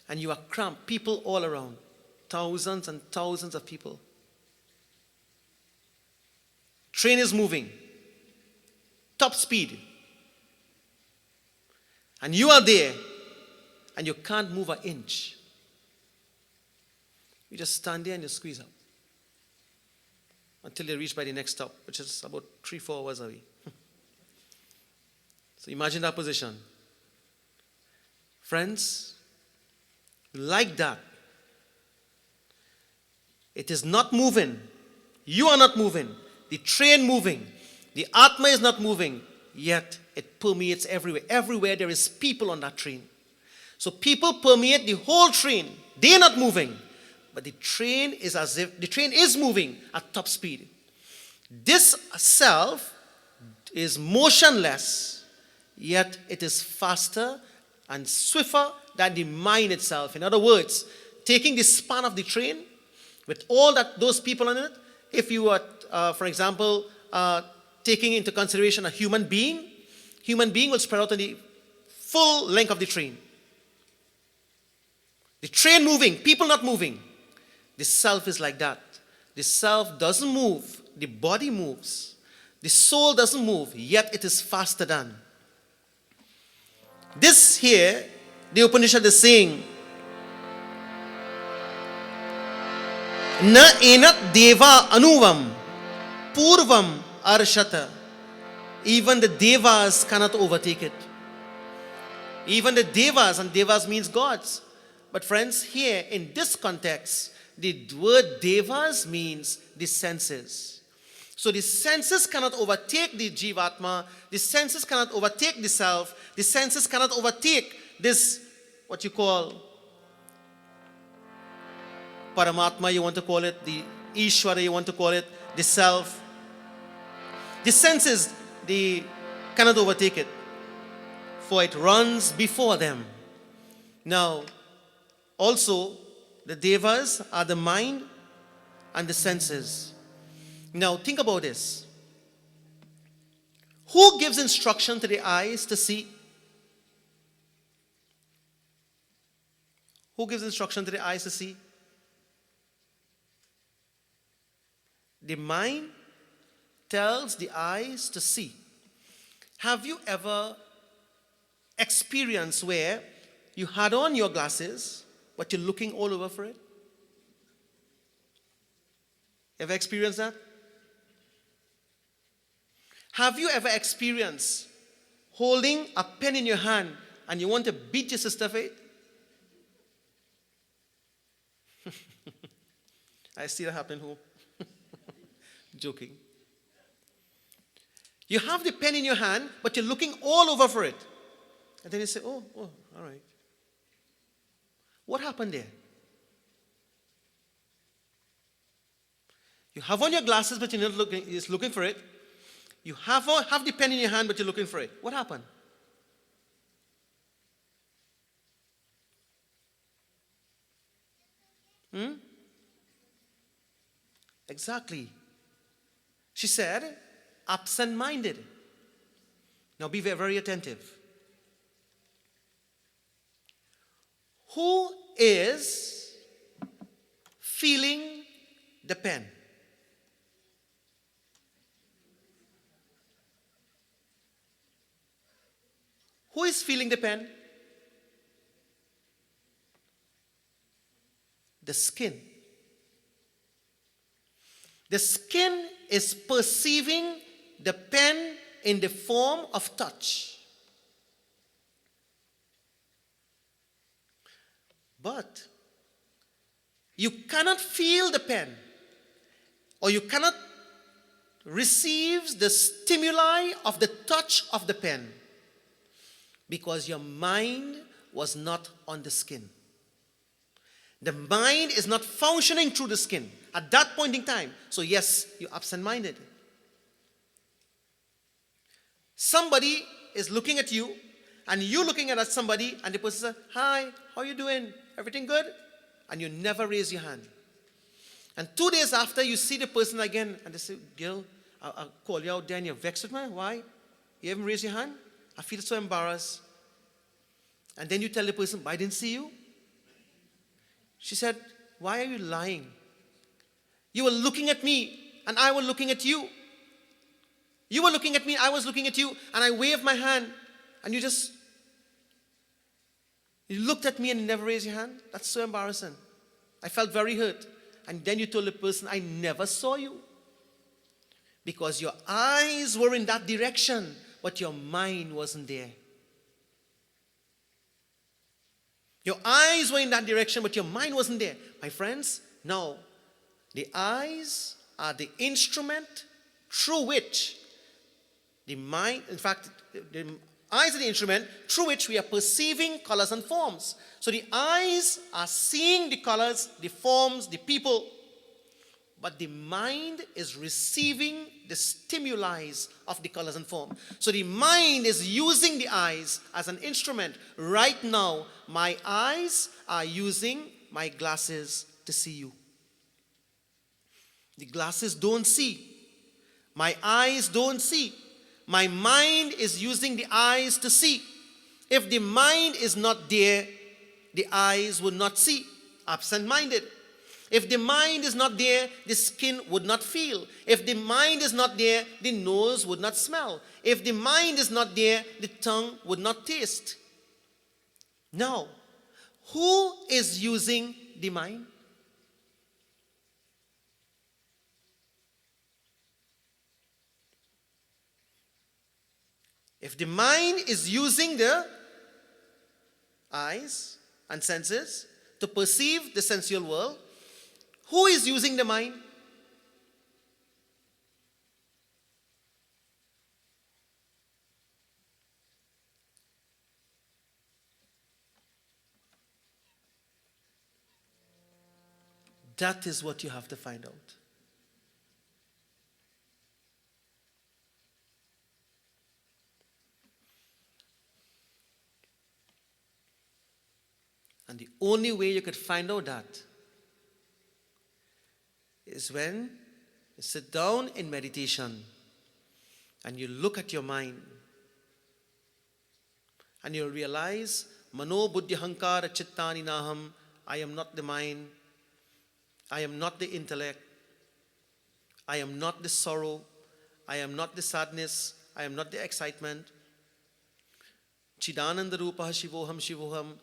and you are cramped, people all around, thousands and thousands of people. Train is moving, top speed, and you are there, and you can't move an inch. You just stand there and you squeeze up until you reach by the next stop, which is about 3-4 hours away. So imagine that position. Friends, like that, it is not moving. You are not moving. The train moving. The Atma is not moving. Yet it permeates everywhere. Everywhere there is people on that train. So people permeate the whole train. They are not moving. But the train is as if the train is moving at top speed. This self is motionless, yet it is faster and swifter than the mind itself. In other words, taking the span of the train with all those people on it, if you are, for example, taking into consideration a human being will spread out on the full length of the train. The train moving, people not moving. The self is like that. The self doesn't move, the body moves. The soul doesn't move, yet it is faster than. This here, the Upanishad is saying, Na enat deva anuvam purvam arshata. Even the devas cannot overtake it. Even the devas, and devas means gods. But friends, here in this context, the word devas means the senses. So the senses cannot overtake the Jivatma. The senses cannot overtake the self. The senses cannot overtake this, what you call Paramatma, you want to call it, the Ishvara, you want to call it, the self. The senses, they cannot overtake it, for it runs before them. Now, also, the devas are the mind and the senses. Now, think about this. Who gives instruction to the eyes to see? Who gives instruction to the eyes to see? The mind tells the eyes to see. Have you ever experienced where you had on your glasses, but you're looking all over for it? Ever experienced that? Have you ever experienced holding a pen in your hand and you want to beat your sister for it? I see that happen home. Joking. You have the pen in your hand, but you're looking all over for it. And then you say, oh, all right. What happened there? You have on your glasses, but you're not looking for it. You have the pen in your hand, but you're looking for it. What happened? Exactly. She said, absent-minded. Now be very, very attentive. Who is feeling the pen? Who is feeling the pen? The skin. The skin is perceiving the pen in the form of touch. But you cannot feel the pen, or you cannot receive the stimuli of the touch of the pen, because your mind was not on the skin. The mind is not functioning through the skin at that point in time. So yes, you're absent-minded. Somebody is looking at you and you looking at somebody and the person says, hi, how you doing? Everything good? And you never raise your hand. And 2 days after, you see the person again and they say, Gil, I'll call you out there and you're vexed with me. Why? You haven't raised your hand? I feel so embarrassed. And then you tell the person, I didn't see you. She said, why are you lying? You were looking at me and I was looking at you. You were looking at me, I was looking at you, and I waved my hand and you looked at me and never raised your hand. That's so embarrassing. I felt very hurt. And then you told the person, I never saw you. Because your eyes were in that direction, but your mind wasn't there. Your eyes were in that direction, but your mind wasn't there. My friends, now, the eyes are the instrument through which the mind, in fact, the eyes are the instrument through which we are perceiving colors and forms. So the eyes are seeing the colors, the forms, the people, but the mind is receiving the stimuli of the colors and form. So the mind is using the eyes as an instrument. Right now, my eyes are using my glasses to see you. The glasses don't see. My eyes don't see. My mind is using the eyes to see. If the mind is not there, the eyes would not see. Absent-minded. If the mind is not there, the skin would not feel. If the mind is not there, the nose would not smell. If the mind is not there, the tongue would not taste. Now, who is using the mind? If the mind is using the eyes and senses to perceive the sensual world, who is using the mind? That is what you have to find out. And the only way you could find out that is when you sit down in meditation and you look at your mind and you realize, Mano buddhi hankara chittani naham, I am not the mind, I am not the intellect, I am not the sorrow, I am not the sadness, I am not the excitement. Chidananda rupaha shivoham shivoham,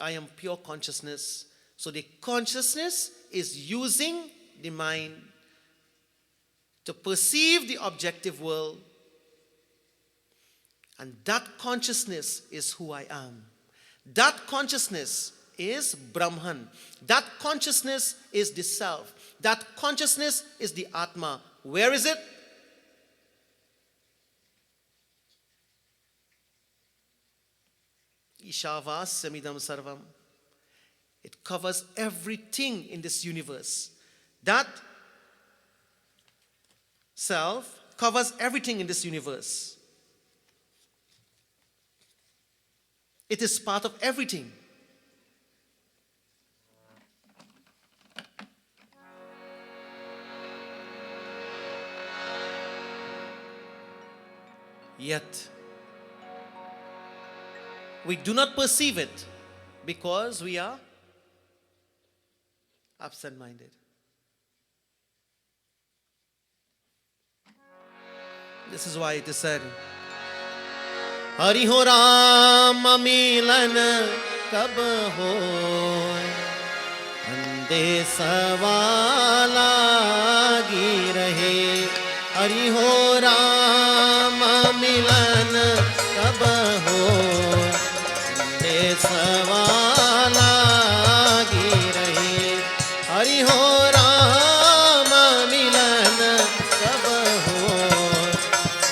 I am pure consciousness. So the consciousness is using the mind to perceive the objective world. And that consciousness is who I am. That consciousness is Brahman. That consciousness is the self. That consciousness is the Atma. Where is it? Ishavasyamidam sarvam. It covers everything in this universe. That self covers everything in this universe. It is part of everything. Yet, we do not perceive it because we are absent-minded. This is why it is said, Hari ho Rama milan kab hoy, ande sawala gi rahe. Hari ho Rama milan kab hoy, ande sawala gi rahe. Hari ho Rama milan kab hoy,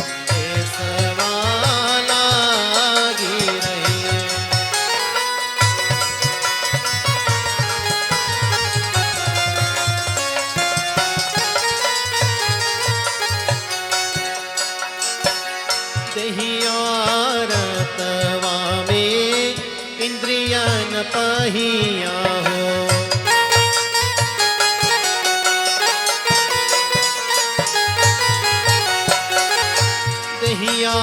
ande sawala gi rahe. दहियारतवा इंद्रियन पहिया हो। दहिया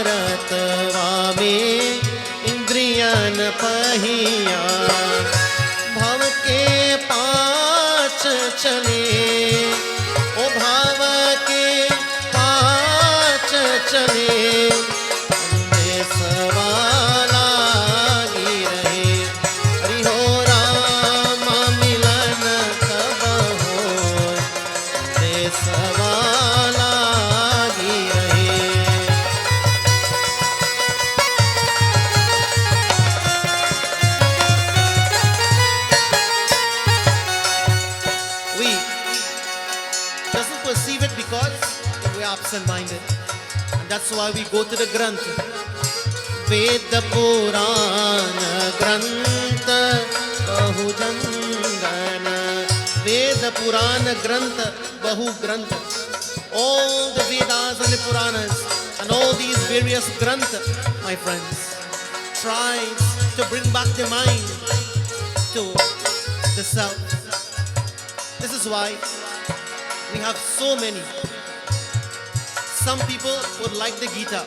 रतवा में इंद्रियन पहिया, भव के पाँच चले, ओ भाव के पाँच चले, सवाला गी रहे, हरि हो राम मिलन कब हो, सवाला गी रहे। We doesn't perceive it because we're absent-minded, and that's why we go to the Granth. Veda Purana ग्रंथ बहु जंगन, वेद पुराण ग्रंथ बहु ग्रंथ, all the Vedas and the Puranas and all these various granth, my friends, tries to bring back the mind to the self. This is why we have so many. Some people would like the Gita,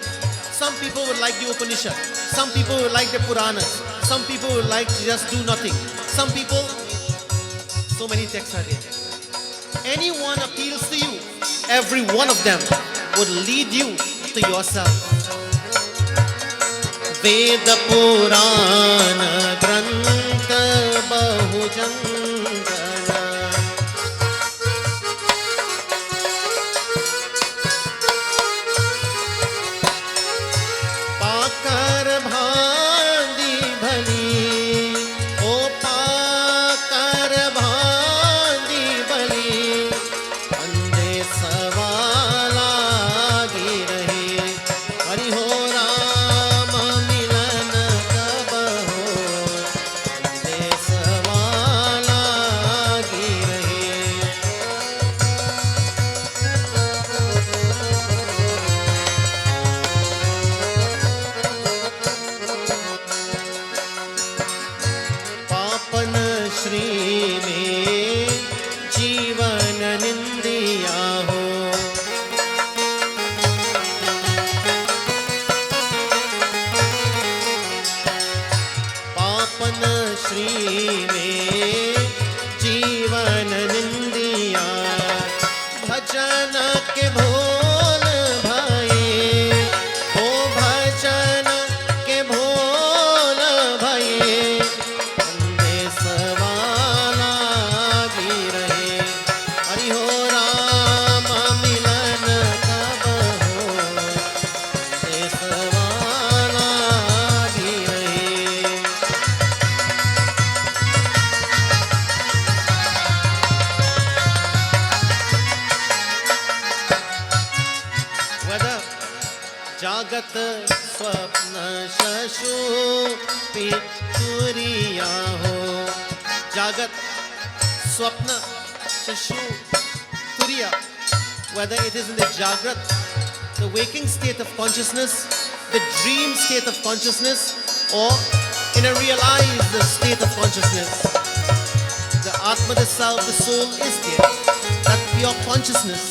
some people would like the Upanishad, some people would like the Puranas, some people would like to just do nothing. Some people, so many texts are there. Any one appeals to you, every one of them would lead you to yourself. Ved Purana Grantha Bahu Jangana, पाकर भांदी भली, ओ पाकर भांदी भली, अंधे सवाला गी रहे, हरि हो राम मिलन कब हो, अंधे सवाला गी रहे। पापन श्री में जीवन निंदिया हो, पापन श्री में जीवन निंदिया, भजन के भोल भये, ओ भजन के भोल भये, अंधे सवाला गी रहे, हरि हो राम मिलन कब हो, अंधे सवाला गी रहे। Whether जागत स्वप्न शशु पितुरिया हो, जागत स्वप्न शशु turiya, whether it is in the jagrat, the waking state of consciousness, the dream state of consciousness, or in a realized state of consciousness, the Atma, the self, the soul is there, that pure consciousness.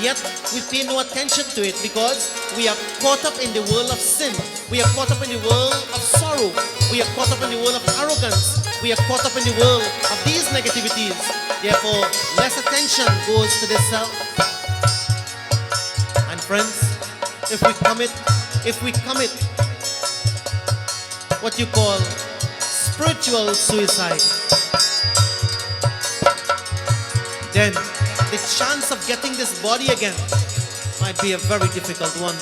Yet we pay no attention to it because we are caught up in the world of sin. We are caught up in the world of sorrow. We are caught up in the world of arrogance. We are caught up in the world of these negativities. Therefore, less attention goes to the self. And friends, if we commit what you call spiritual suicide, then the chance of getting this body again might be a very difficult one.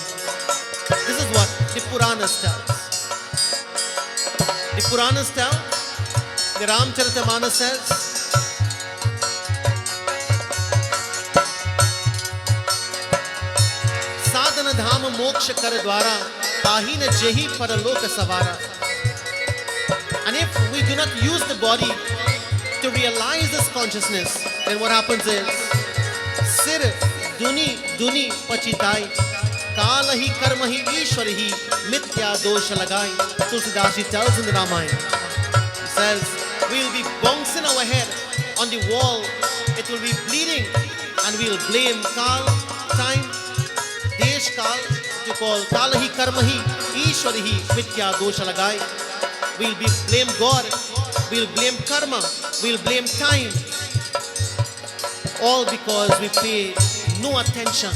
This is what the Puranas tells. The Puranas tell, the Ramcharitamana says, sadhana dhama moksha kar dwara, pahin jehi paraloka savara. And if we do not use the body to realize this consciousness, then what happens is, sir duni duni pachitai, काल ही कर्म ही ईश्वर ही मिथ्या दोष लगाए. Tulsidas ji tells in the Ramayana. He says, we'll be bouncing our head on the wall. It will be bleeding, and we'll blame Kal, time, Desh Kal, to call Kal hi karma hi, Ishwar hi, mithya dosha lagai. We'll blame God, we'll blame karma, we'll blame time. All because we pay no attention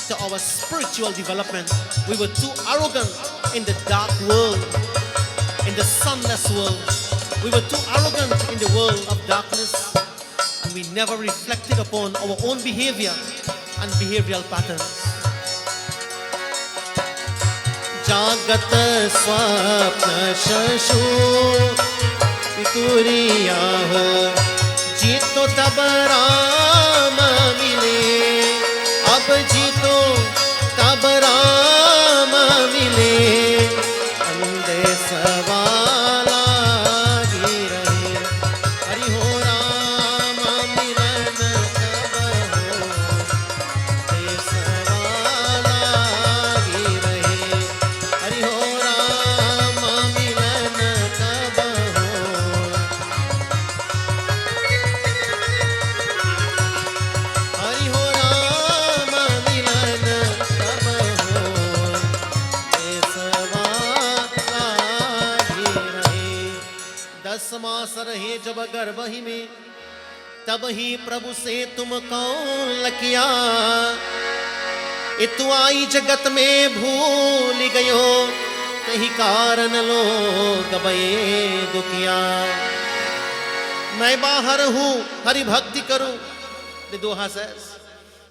to our spiritual development. We were too arrogant in the dark world, in the sunless world. We were too arrogant in the world of darkness, and we never reflected upon our own behavior and behavioral patterns. Jagat swapna shashu pituriya ho jito tab Ram mile, ab jito tab Ram mile, ande sawala gi rahe, hari ho Ram milan kab ho, ande sawala gi rahe, hari ho Ram milan kab ho. Hari ho Rama milan tab ho, ye sawala hi rahe. 10 मास रहे जब गर्भ ही में, तब ही प्रभु से तुम कौन किया. इतु आई जगत में भूल गयो, कहीं कारण लोग बये दुखिया. मैं बाहर हूँ हरि भक्ति करूं. The Doha says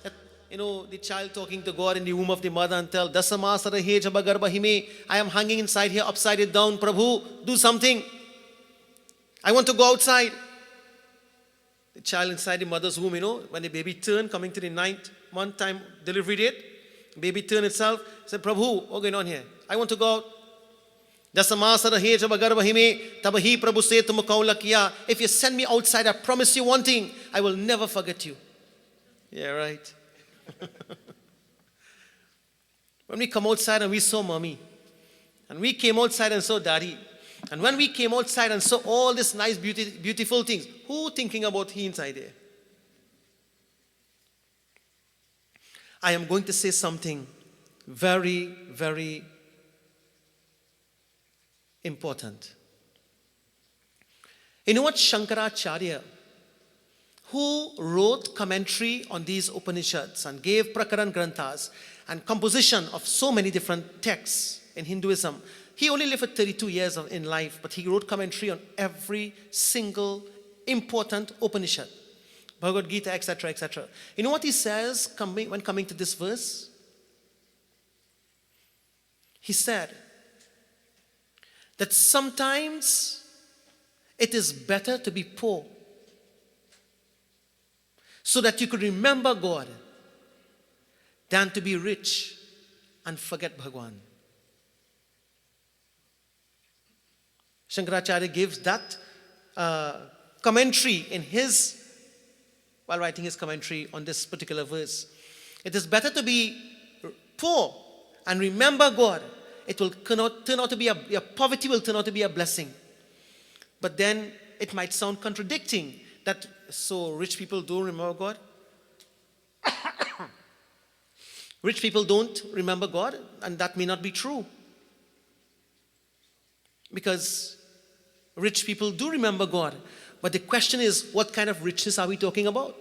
that, the child talking to God in the womb of the mother and tell, Dasamasara he jabagarbahime, I am hanging inside here upside down. Prabhu, do something. I want to go outside. The child inside the mother's womb, when the baby turned, coming to the 9th month time delivery date, baby turned itself, said, Prabhu, what's going on here? I want to go out. Dasamasara he jabagarbahime, tabahi Prabhu se tum kaula kiya. If you send me outside, I promise you one thing, I will never forget you. Yeah, right. When we come outside and we saw mommy, and we came outside and saw daddy, and when we came outside and saw all these nice, beautiful things, who thinking about he inside there? I am going to say something very, very important. You know what Shankaracharya, who wrote commentary on these Upanishads and gave Prakaran Granthas and composition of so many different texts in Hinduism, he only lived for 32 years in life, but he wrote commentary on every single important Upanishad, Bhagavad Gita, etc., etc. You know what he says when coming to this verse? He said that sometimes it is better to be poor so that you could remember God than to be rich and forget Bhagwan. Shankaracharya gives that commentary while writing his commentary on this particular verse. It is better to be poor and remember God. It will turn out to be your poverty will turn out to be a blessing. But then it might sound contradicting that so rich people don't remember God. Rich people don't remember God, and that may not be true. Because rich people do remember God. But the question is, what kind of richness are we talking about?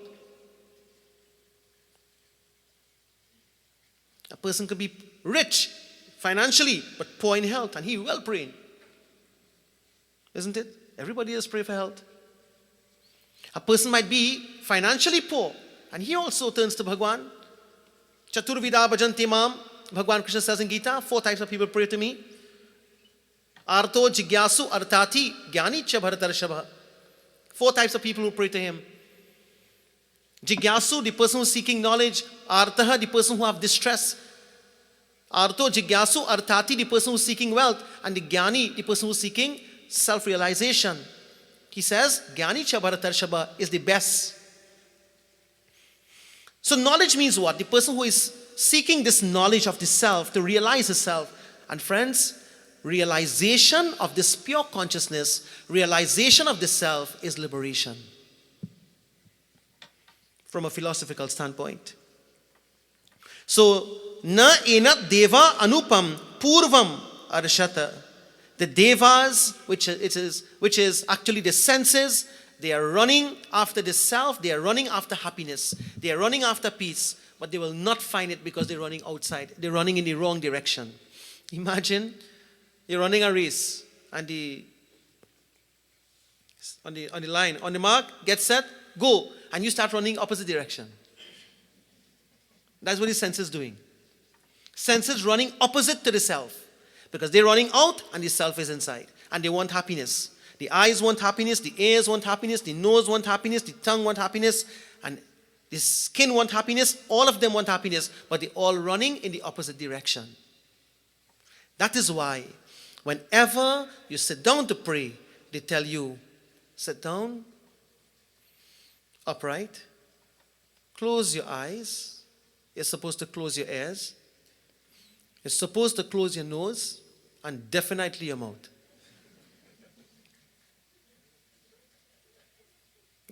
A person could be rich financially, but poor in health, and he will pray. Isn't it? Everybody does pray for health. A person might be financially poor, and he also turns to Bhagwan. Chaturvida bhajanti mam, Bhagwan Krishna says in Gita, 4 types of people pray to me. Arto jigyasu artati gyani cha bharatarshabha. 4 types of people who pray to him. Jigyasu, the person who is seeking knowledge. Artaha, the person who have distress. Arto jigyasu artati, the person who is seeking wealth. And the gyani, the person who is seeking self-realization. He says, gyani cha bharatarshabha is the best. So knowledge means what? The person who is seeking this knowledge of the self to realize the self. And friends, realization of this pure consciousness, realization of the self is liberation from a philosophical standpoint. So, na enat deva anupam purvam arshata. The devas, which is actually the senses, they are running after the self, they are running after happiness, they are running after peace, but they will not find it because they're running outside. They're running in the wrong direction. Imagine you're running a race and on the line, on the mark, get set, go, and you start running opposite direction. That's what the sense is doing. Senses running opposite to the self because they're running out and the self is inside and they want happiness. The eyes want happiness, the ears want happiness, the nose want happiness, the tongue want happiness, and the skin want happiness. All of them want happiness, but they're all running in the opposite direction. That is why whenever you sit down to pray, they tell you, sit down, upright, close your eyes. You're supposed to close your ears. You're supposed to close your nose and definitely your mouth.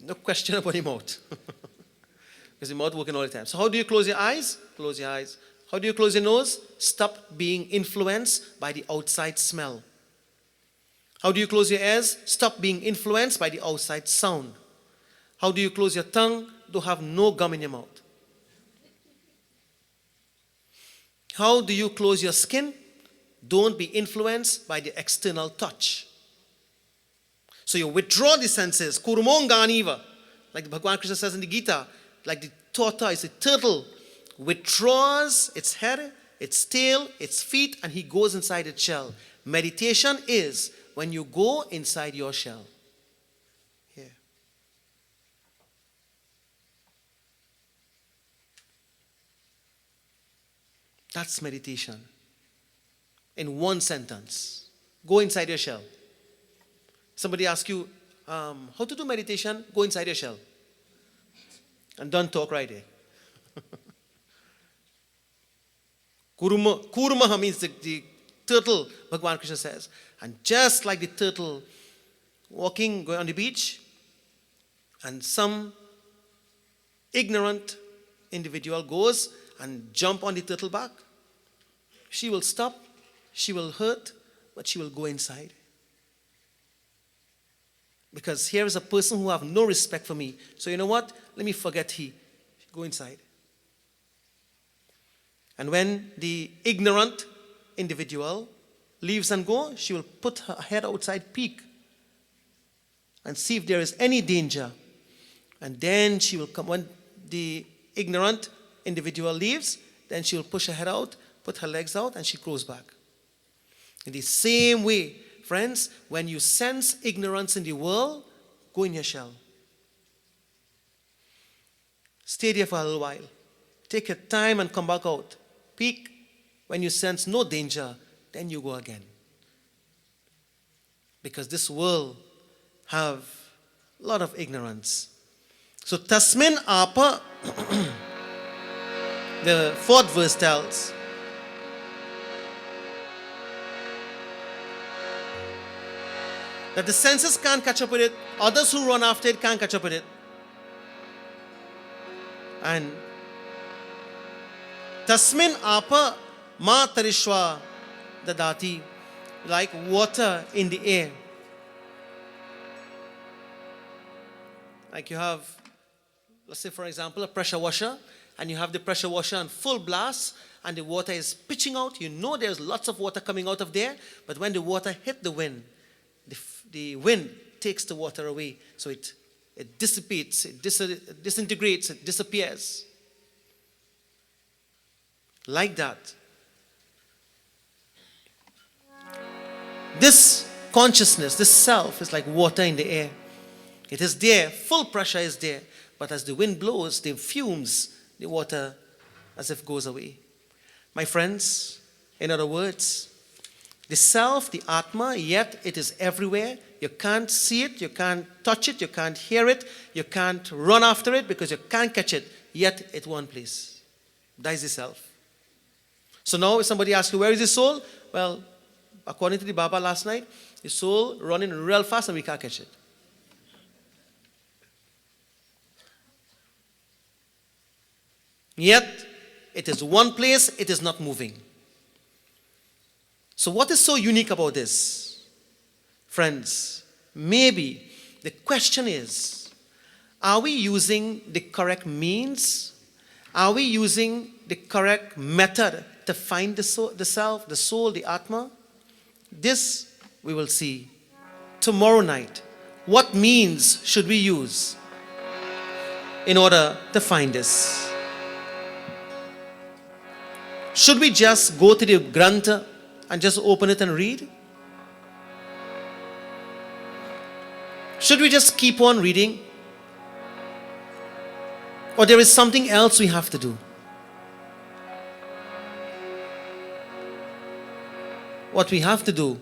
No question about your mouth. Because your mouth working all the time. So how do you close your eyes? Close your eyes. How do you close your nose? Stop being influenced by the outside smell. How do you close your ears? Stop being influenced by the outside sound. How do you close your tongue? To have no gum in your mouth. How do you close your skin? Don't be influenced by the external touch. So you withdraw the senses. Kurmonganiva, like the Bhagavan Krishna says in the Gita, like the tortoise, the turtle, withdraws its head, its tail, its feet, and he goes inside its shell. Meditation is when you go inside your shell. Here. That's meditation. In one sentence. Go inside your shell. Somebody asks you, how to do meditation? Go inside your shell. And don't talk right there. Kurmaha means the turtle, Bhagavan Krishna says. And just like the turtle walking, going on the beach, and some ignorant individual goes and jump on the turtle back, she will stop, she will hurt, but she will go inside. Because here is a person who have no respect for me. So you know what? Let me forget he. Go inside. And when the ignorant individual leaves and go, she will put her head outside, peek, and see if there is any danger. And then she will come. When the ignorant individual leaves, then she will push her head out, put her legs out, and she goes back. In the same way, friends, when you sense ignorance in the world, go in your shell. Stay there for a little while. Take your time and come back out. Peek. When you sense no danger, then you go again. Because this world have a lot of ignorance. So Tasmin Apa, the fourth verse tells, that the senses can't catch up with it. Others who run after it can't catch up with it. And Tasmin apa ma tarishwa dadati, like water in the air. Like you have, let's say for example, a pressure washer, and you have the pressure washer on full blast, and the water is pitching out. You know there's lots of water coming out of there, but when the water hit the wind, the wind takes the water away. So it dissipates, it disintegrates, it disappears. Like that. This consciousness, this self is like water in the air. It is there, full pressure is there, but as the wind blows, the fumes, the water as if goes away. My friends, in other words, the self, the Atma, yet it is everywhere. You can't see it, you can't touch it, you can't hear it, you can't run after it because you can't catch it, yet it's one place. That is the self. So now if somebody asks you, where is his soul? Well, according to the Baba last night, his soul running real fast and we can't catch it. Yet, it is one place, it is not moving. So what is so unique about this? Friends, maybe the question is, are we using the correct means? Are we using the correct method to find the soul, the Atma? This we will see tomorrow night. What means should we use in order to find this? Should we just go to the Grantha and just open it and read? Should we just keep on reading? Or there is something else we have to do? What we have to do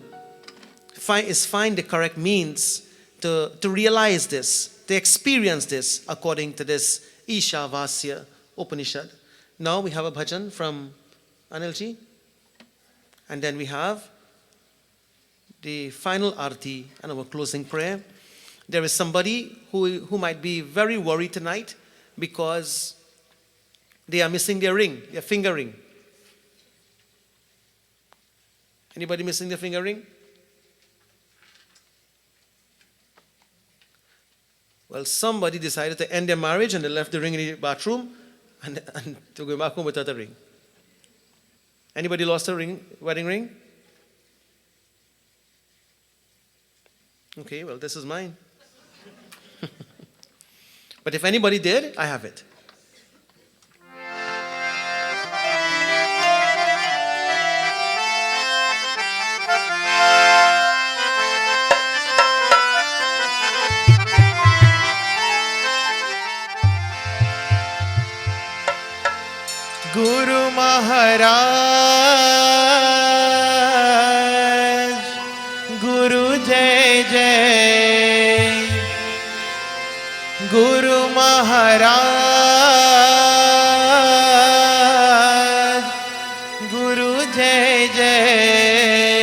is find the correct means to realize this, to experience this according to this Ishavasya Upanishad. Now we have a bhajan from Anilji, and then we have the final arti and our closing prayer. There is somebody who might be very worried tonight because they are missing their ring, their finger ring. Anybody missing their finger ring? Well, somebody decided to end their marriage and they left the ring in the bathroom and to go back home without a ring. Anybody lost a ring, wedding ring? Okay, well, this is mine. But if anybody did, I have it. Guru Maharaj, Guru Jai Jai, Guru Maharaj, Guru Jai Jai,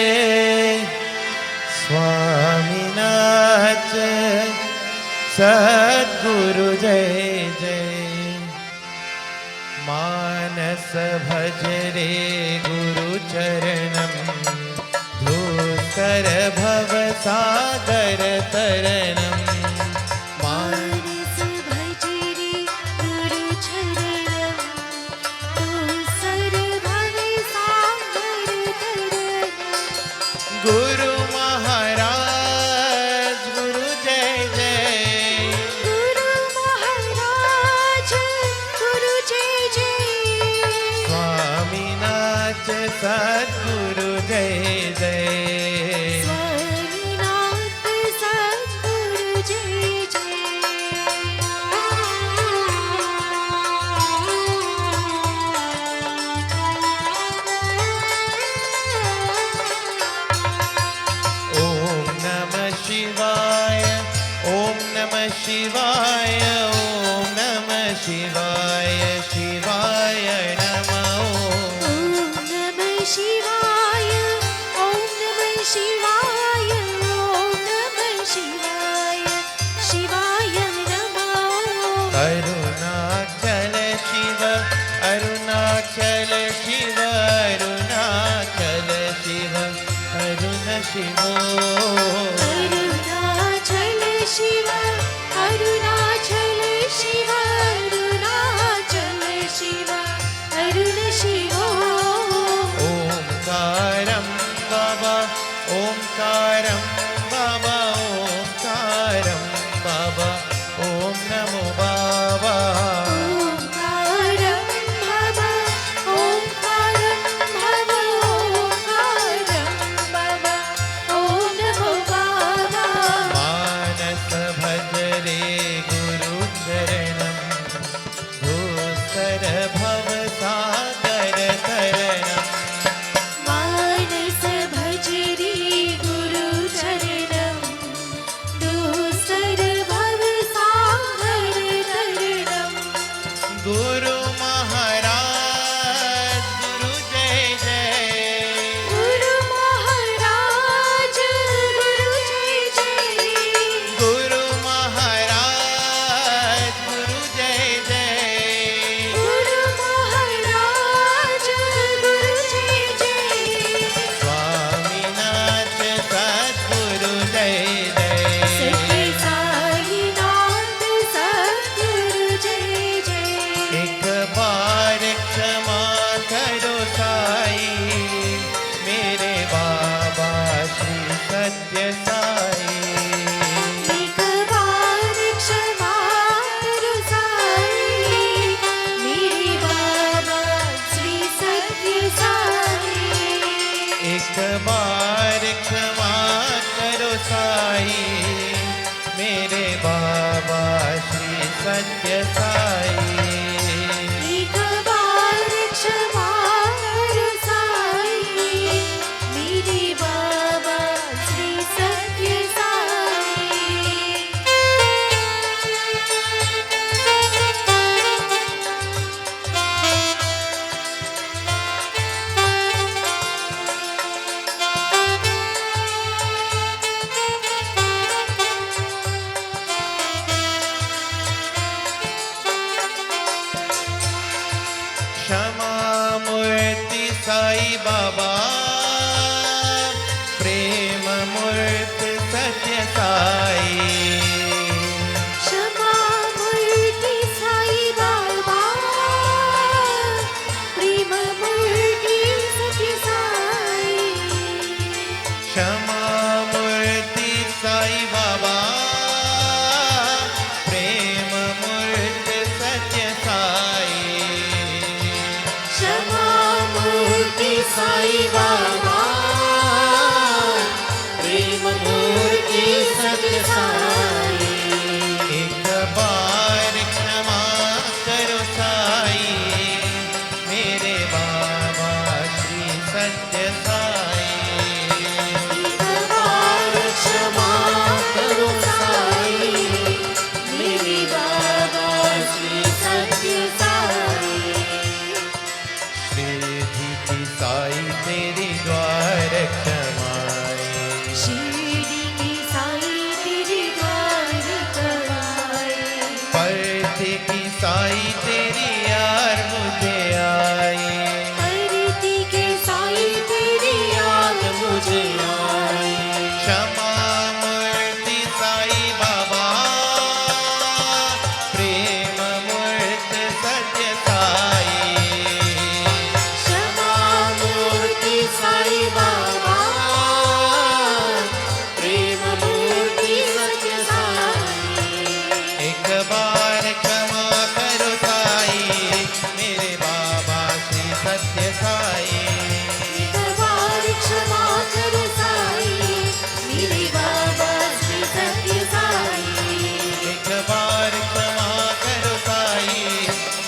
Swaminath Sadguru Jai Jai. मानस भज रे गुरु चरणम धूसर भव सागर तरणम मानस भज रे गुरु चरणम धूसर भव सागर तरणम गुरु महाराज गुरु जय जय गुरु महाराज गुरु जय जय स्वामीनाथ सद्गुरु जय जय स्वामीनाथ सद्गुरु जय ओम नमः शिवाय ओम नमः शिवाय ओम नमः शिवाय शिवाय नमः ओम नमः शिवाय ओम नमः शिवाय ओम नमः शिवाय शिवाय नमः अरुणाचल शिव अरुणाचल शिव अरुणाचल शिव अरुण शिवो अरुणाचल शिव अरुणाचल साई मेरे बाबा श्री सत्य साई एक बार क्षमा करो साई मेरे बाबा श्री सत्य साई। क्षमा मूर्ति साई बाबा प्रेम मूर्ति सत्य साई क्षमा मूर्ति साई बाबा प्रेम मूर्ति सत्य साई। क्षमा मूर्ति साई बाबा प्रेम मूर्ति सत्य साई क्षमा मूर्ति साई बाबा प्रेम मूर्ति सत्य साई। एक बार क्षमा करो साई मेरे बाबा श्री सत्य साई एक बार क्षमा करो साई मेरे बाबा श्री सत्य साई। श्रीधि की साई तेरी द्वार क्षमाई शिरडी की साई तेरे द्वार कराए परथे की साई तेरी यार मुझे आई परती के साई तेरी याद मुझे आई। क्षमा मूर्ति साई बाबा प्रेम मूर्ति सत्य साई क्षमा मूर्ति साई बाबा प्रेम मूर्ति सत्य साई। एक बार क्षमा करो साई मेरे बाबा श्री सत्य साई एक बार क्षमा करो साई मेरे बाबा श्री सत्य साई। एक बार क्षमा करो साई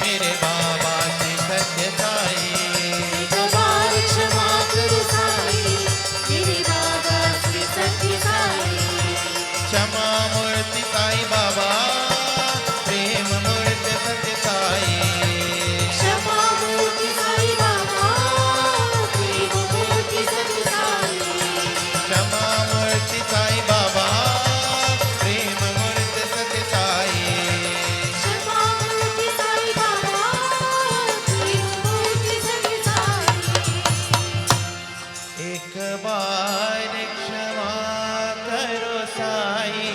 मेरे बाबा श्री सत्य साई एक बार क्षमा करो साई मेरे बाबा श्री सत्य साई। क्षमा मूर्ति साई बाबा प्रेम मूर्ति सत्य साई क्षमा मूर्ति साई बाबा प्रेम मूर्ति सत्य साई। क्षमा मूर्ति साई बाबा प्रेम मूर्ति सत्य साई क्षमा मूर्ति साई बाबा प्रेम मूर्ति सत्य साई। एक बार क्षमा करो साई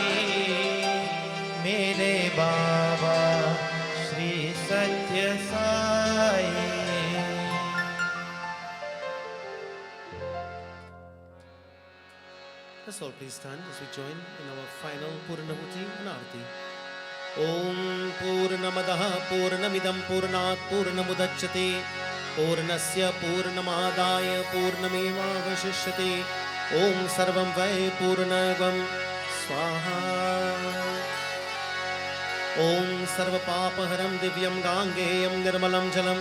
मेरे बाबा श्री सत्य Sai Let's all please stand as we join in our final Purnahuti and Aarti. Om Purnamadaha Purnamidam Purnat Purnamudachyate Purnasya Purnamadaya Purnamevavashishyate Om Sarvam Vai Purnagam Swaha Om Sarvapapaharam Divyam Gangeyam Nirmalam Jalam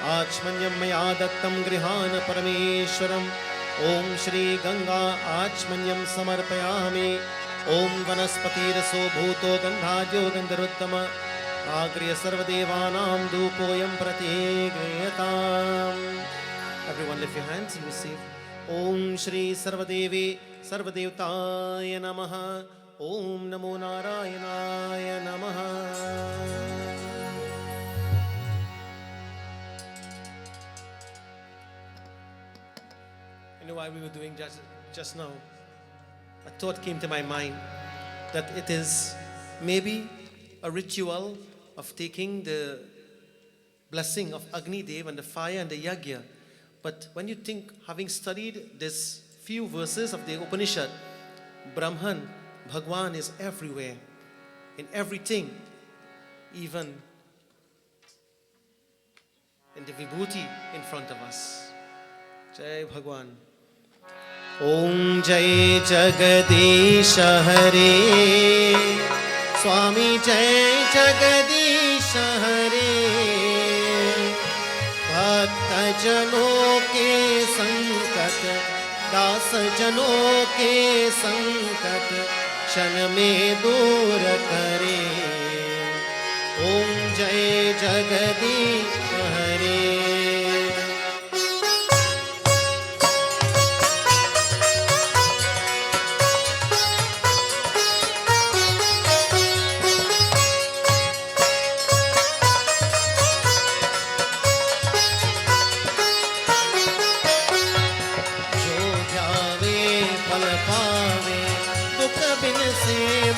Achmanyam Maya Dattam Grihana Parameshwaram Om Shri Ganga Achmanyam Samarpayami Om Vanaspati Bhuto Gandhadyo Gandharuttama Agriya Sarvadevanam Dupoyam Pratigriyatam. Everyone lift your hands and receive. Om Shri Sarvadevi Sarvadevtaya Namaha Om Namo Narayanaya Namaha. You know why we were doing just now? A thought came to my mind that it is maybe a ritual of taking the blessing of Agni Dev and the fire and the Yagya. But when you think, having studied this few verses of the Upanishad, Brahman, Bhagwan is everywhere, in everything, even in the vibhuti in front of us. Jai Bhagwan. ॐ जय जगदीश हरे स्वामी जय जगदीश हरे भक्त जनों के संकट दास जनों के संकट क्षण में दूर करे ॐ जय जगदीश हरे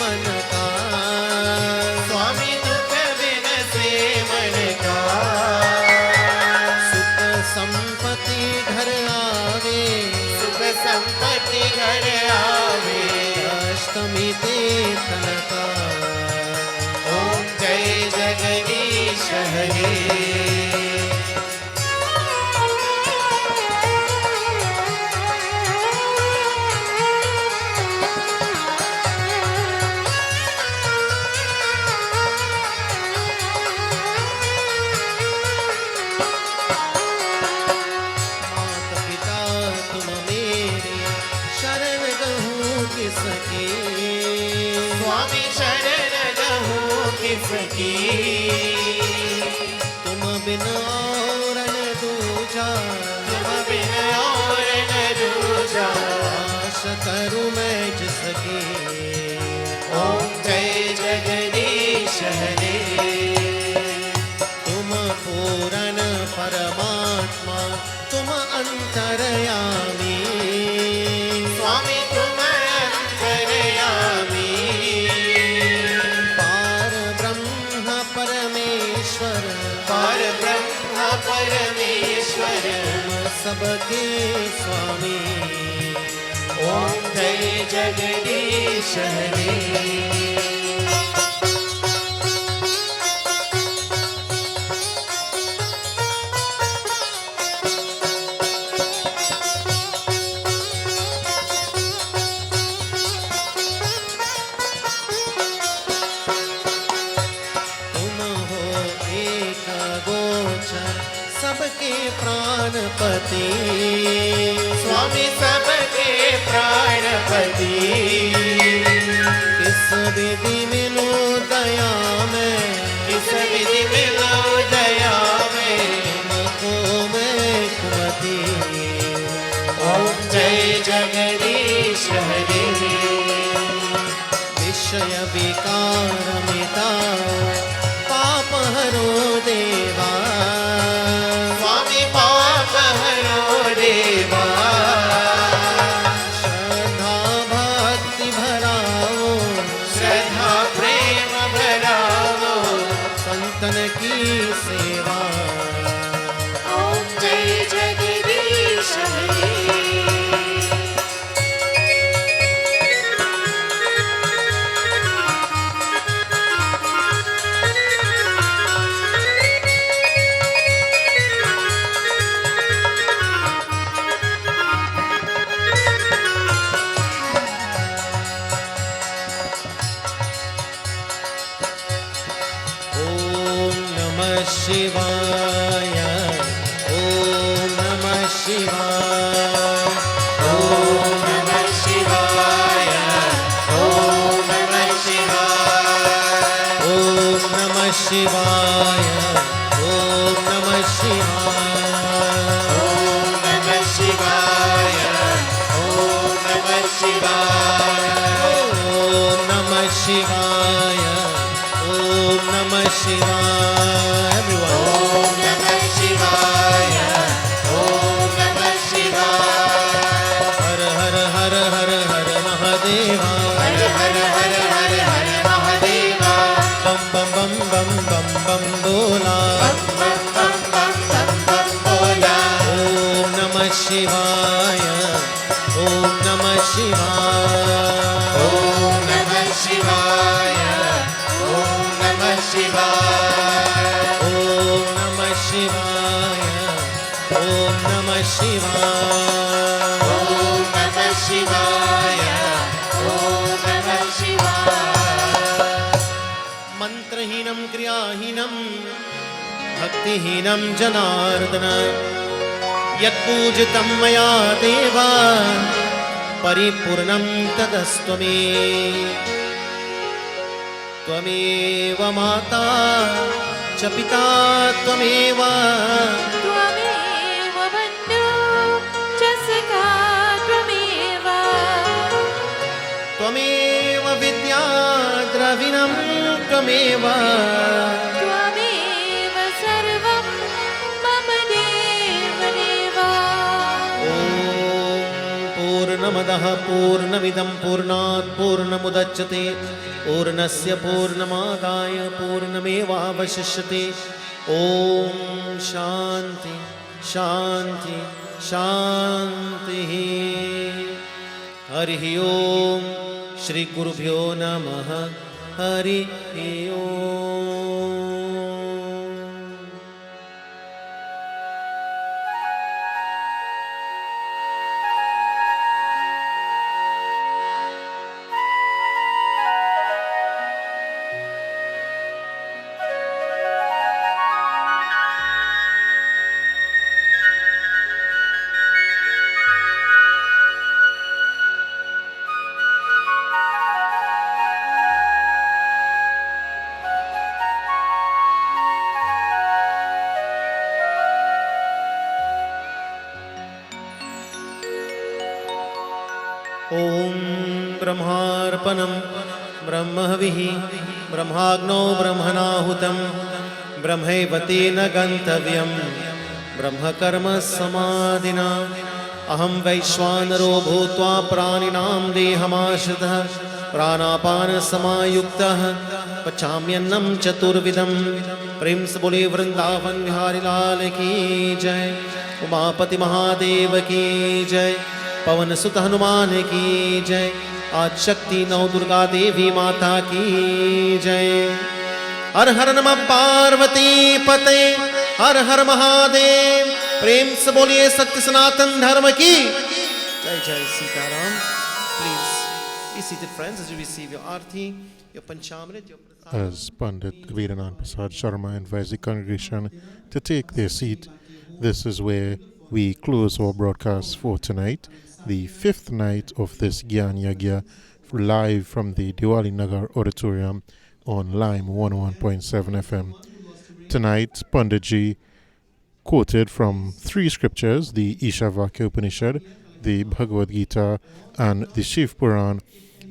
मन का स्वामी दुख बिन से मन का सुख संपत्ति घर आवे सुख संपत्ति घर आवे अष्टमी ते तन का ओम जय जगदीश हरे स्वामी शरण गहूँ किसकी तुम बिन और न दूजा तुम बिन और न दूजा आश करूँ मैं जिसकी ओम जय जगदीश हरे तुम पूर्ण परमात्मा तुम अंतरयामी स्वामी तुम अंतरयामी पार ब्रह्म परमेश्वर पार ब्रह्म परमेश्वर तुम सबके स्वामी ओम जय जगदीश हरे सबके प्राणपति स्वामी सबके प्राणपति किस विधि मिलो दया में किस विधि मिलो दया में तुमको मैं कुमति ओम जय जगदीश हरे विषय विकार मिटाओ पाप हरो देवा स्वामी पाप हरो देवा श्रद्धा भक्ति भराओ श्रद्धा प्रेम भराओ संतन की सेवा ओम जय जगदीश हरे शिवाय ओम नमः शिवाय ओम नमः शिवाय ओम नमः शिवाय ओम नमः शिवाय ओम नमः शिवाय ओम नमः शिवाय ओम नमः शिवाय ओम नमः शिवाय ओम नमः शिवाय ओम नमः शिवाय ओम नमः शिवाय हर हर हर हर हर महादेवा हर हर हर हर हर महादेवा बम बम बम बम बम बम बोला बम बम बम बम बम बम बोला ओम नमः शिवाय ओम नमः शिवाय ओम नमः शिवाय ओम नमः शिवाय ओम नमः शिवाय ओम नमः शिवाय ओम नमः क्रियाहीनं भक्तिहीनं जनार्दन यत्पूजितं मया देव परिपूर्णं तदस्तु मे त्वमेव माता च पिता त्वमेव त्वमेव बन्धु च सखा त्वमेव त्वमेव विद्या द्रविणं त्वमेव त्वमेव सर्वं मम देवदेव ॐ पूर्णमदः पूर्णमिदं पूर्णात् पूर्णमुदच्यते पूर्णस्य पूर्णमादाय पूर्णमेवावशिष्यते ॐ शान्ति शान्ति शान्तिः हरिः ॐ श्री गुरुभ्यो नमः हरिः ॐ ॐ ब्रह्मार्पणं ब्रह्महविः ब्रह्माग्नौ ब्रह्मणाहुतं ब्रह्मैव तेन गन्तव्यं ब्रह्मकर्म समाधिना अहं वैश्वानरो भूत्वा प्राणिनां देहमाश्रितः प्राणापानसमायुक्तः पचाम्यन्नं चतुर्विधं प्रेम से बोले वृंदावन बिहारी लाल की जय उमापति महादेव की जय पवन सुत हनुमान की जय आज शक्ति नौ दुर्गा देवी माता की जय हर हर नमः पार्वती पते हर हर महादेव प्रेम से बोलिए सत्य सनातन धर्म की जय जय Sitaram please be seated friends as you receive your arti your panchamrit your prasad. As Pandit Abhedanand Persad Sharma invites the congregation to take their seat, this is where we close our broadcast for tonight, the fifth night of this Gyan Yagna, live from the Divali Nagar auditorium on Lime 101.7 FM. Tonight, Panditji quoted from three scriptures, the Ishavakya Upanishad, the Bhagavad Gita, and the Shiv Puran,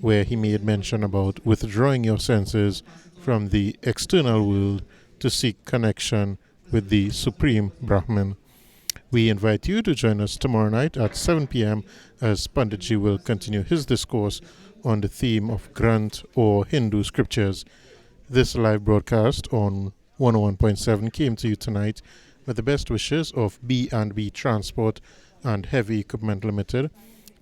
where he made mention about withdrawing your senses from the external world to seek connection with the Supreme Brahman. We invite you to join us tomorrow night at 7 p.m. as Panditji will continue his discourse on the theme of Granth or Hindu scriptures. This live broadcast on 101.7 came to you tonight with the best wishes of B&B Transport and Heavy Equipment Limited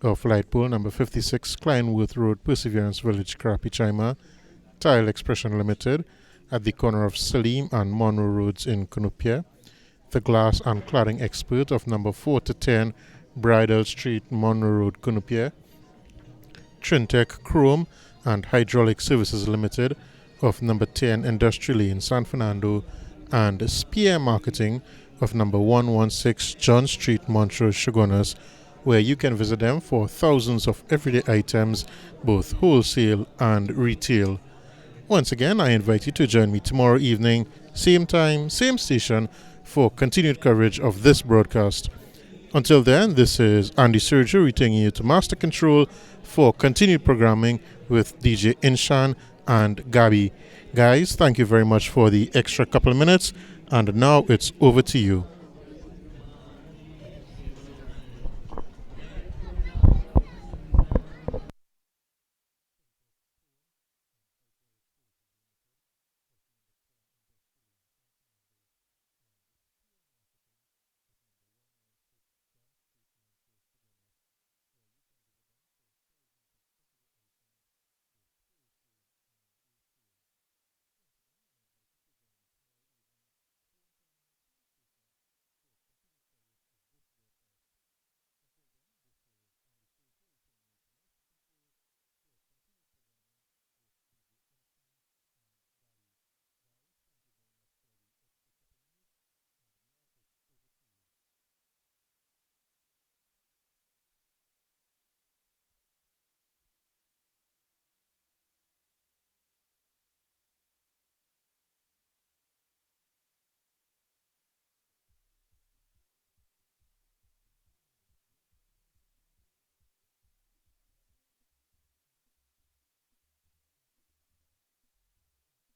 of Lightpole number 56 Kleinworth Road, Perseverance Village, Krapi Chima, Tile Expression Limited at the corner of Salim and Monroe Roads in Kunupia, the Glass and Cladding Expert of number 4 to 10 Bridal Street, Monroe Road, Kunupia, Trintec Chrome and Hydraulic Services Limited of number 10 Industrial Lane, San Fernando, and Spear Marketing of number 116 John Street, Montrose, Chaguanas, where you can visit them for thousands of everyday items, both wholesale and retail. Once again, I invite you to join me tomorrow evening, same time, same station, for continued coverage of this broadcast. Until then, this is Andy Sergio returning you to Master Control for continued programming with DJ Inshan and Gabi. Guys, thank you very much for the extra couple of minutes, and now it's over to you.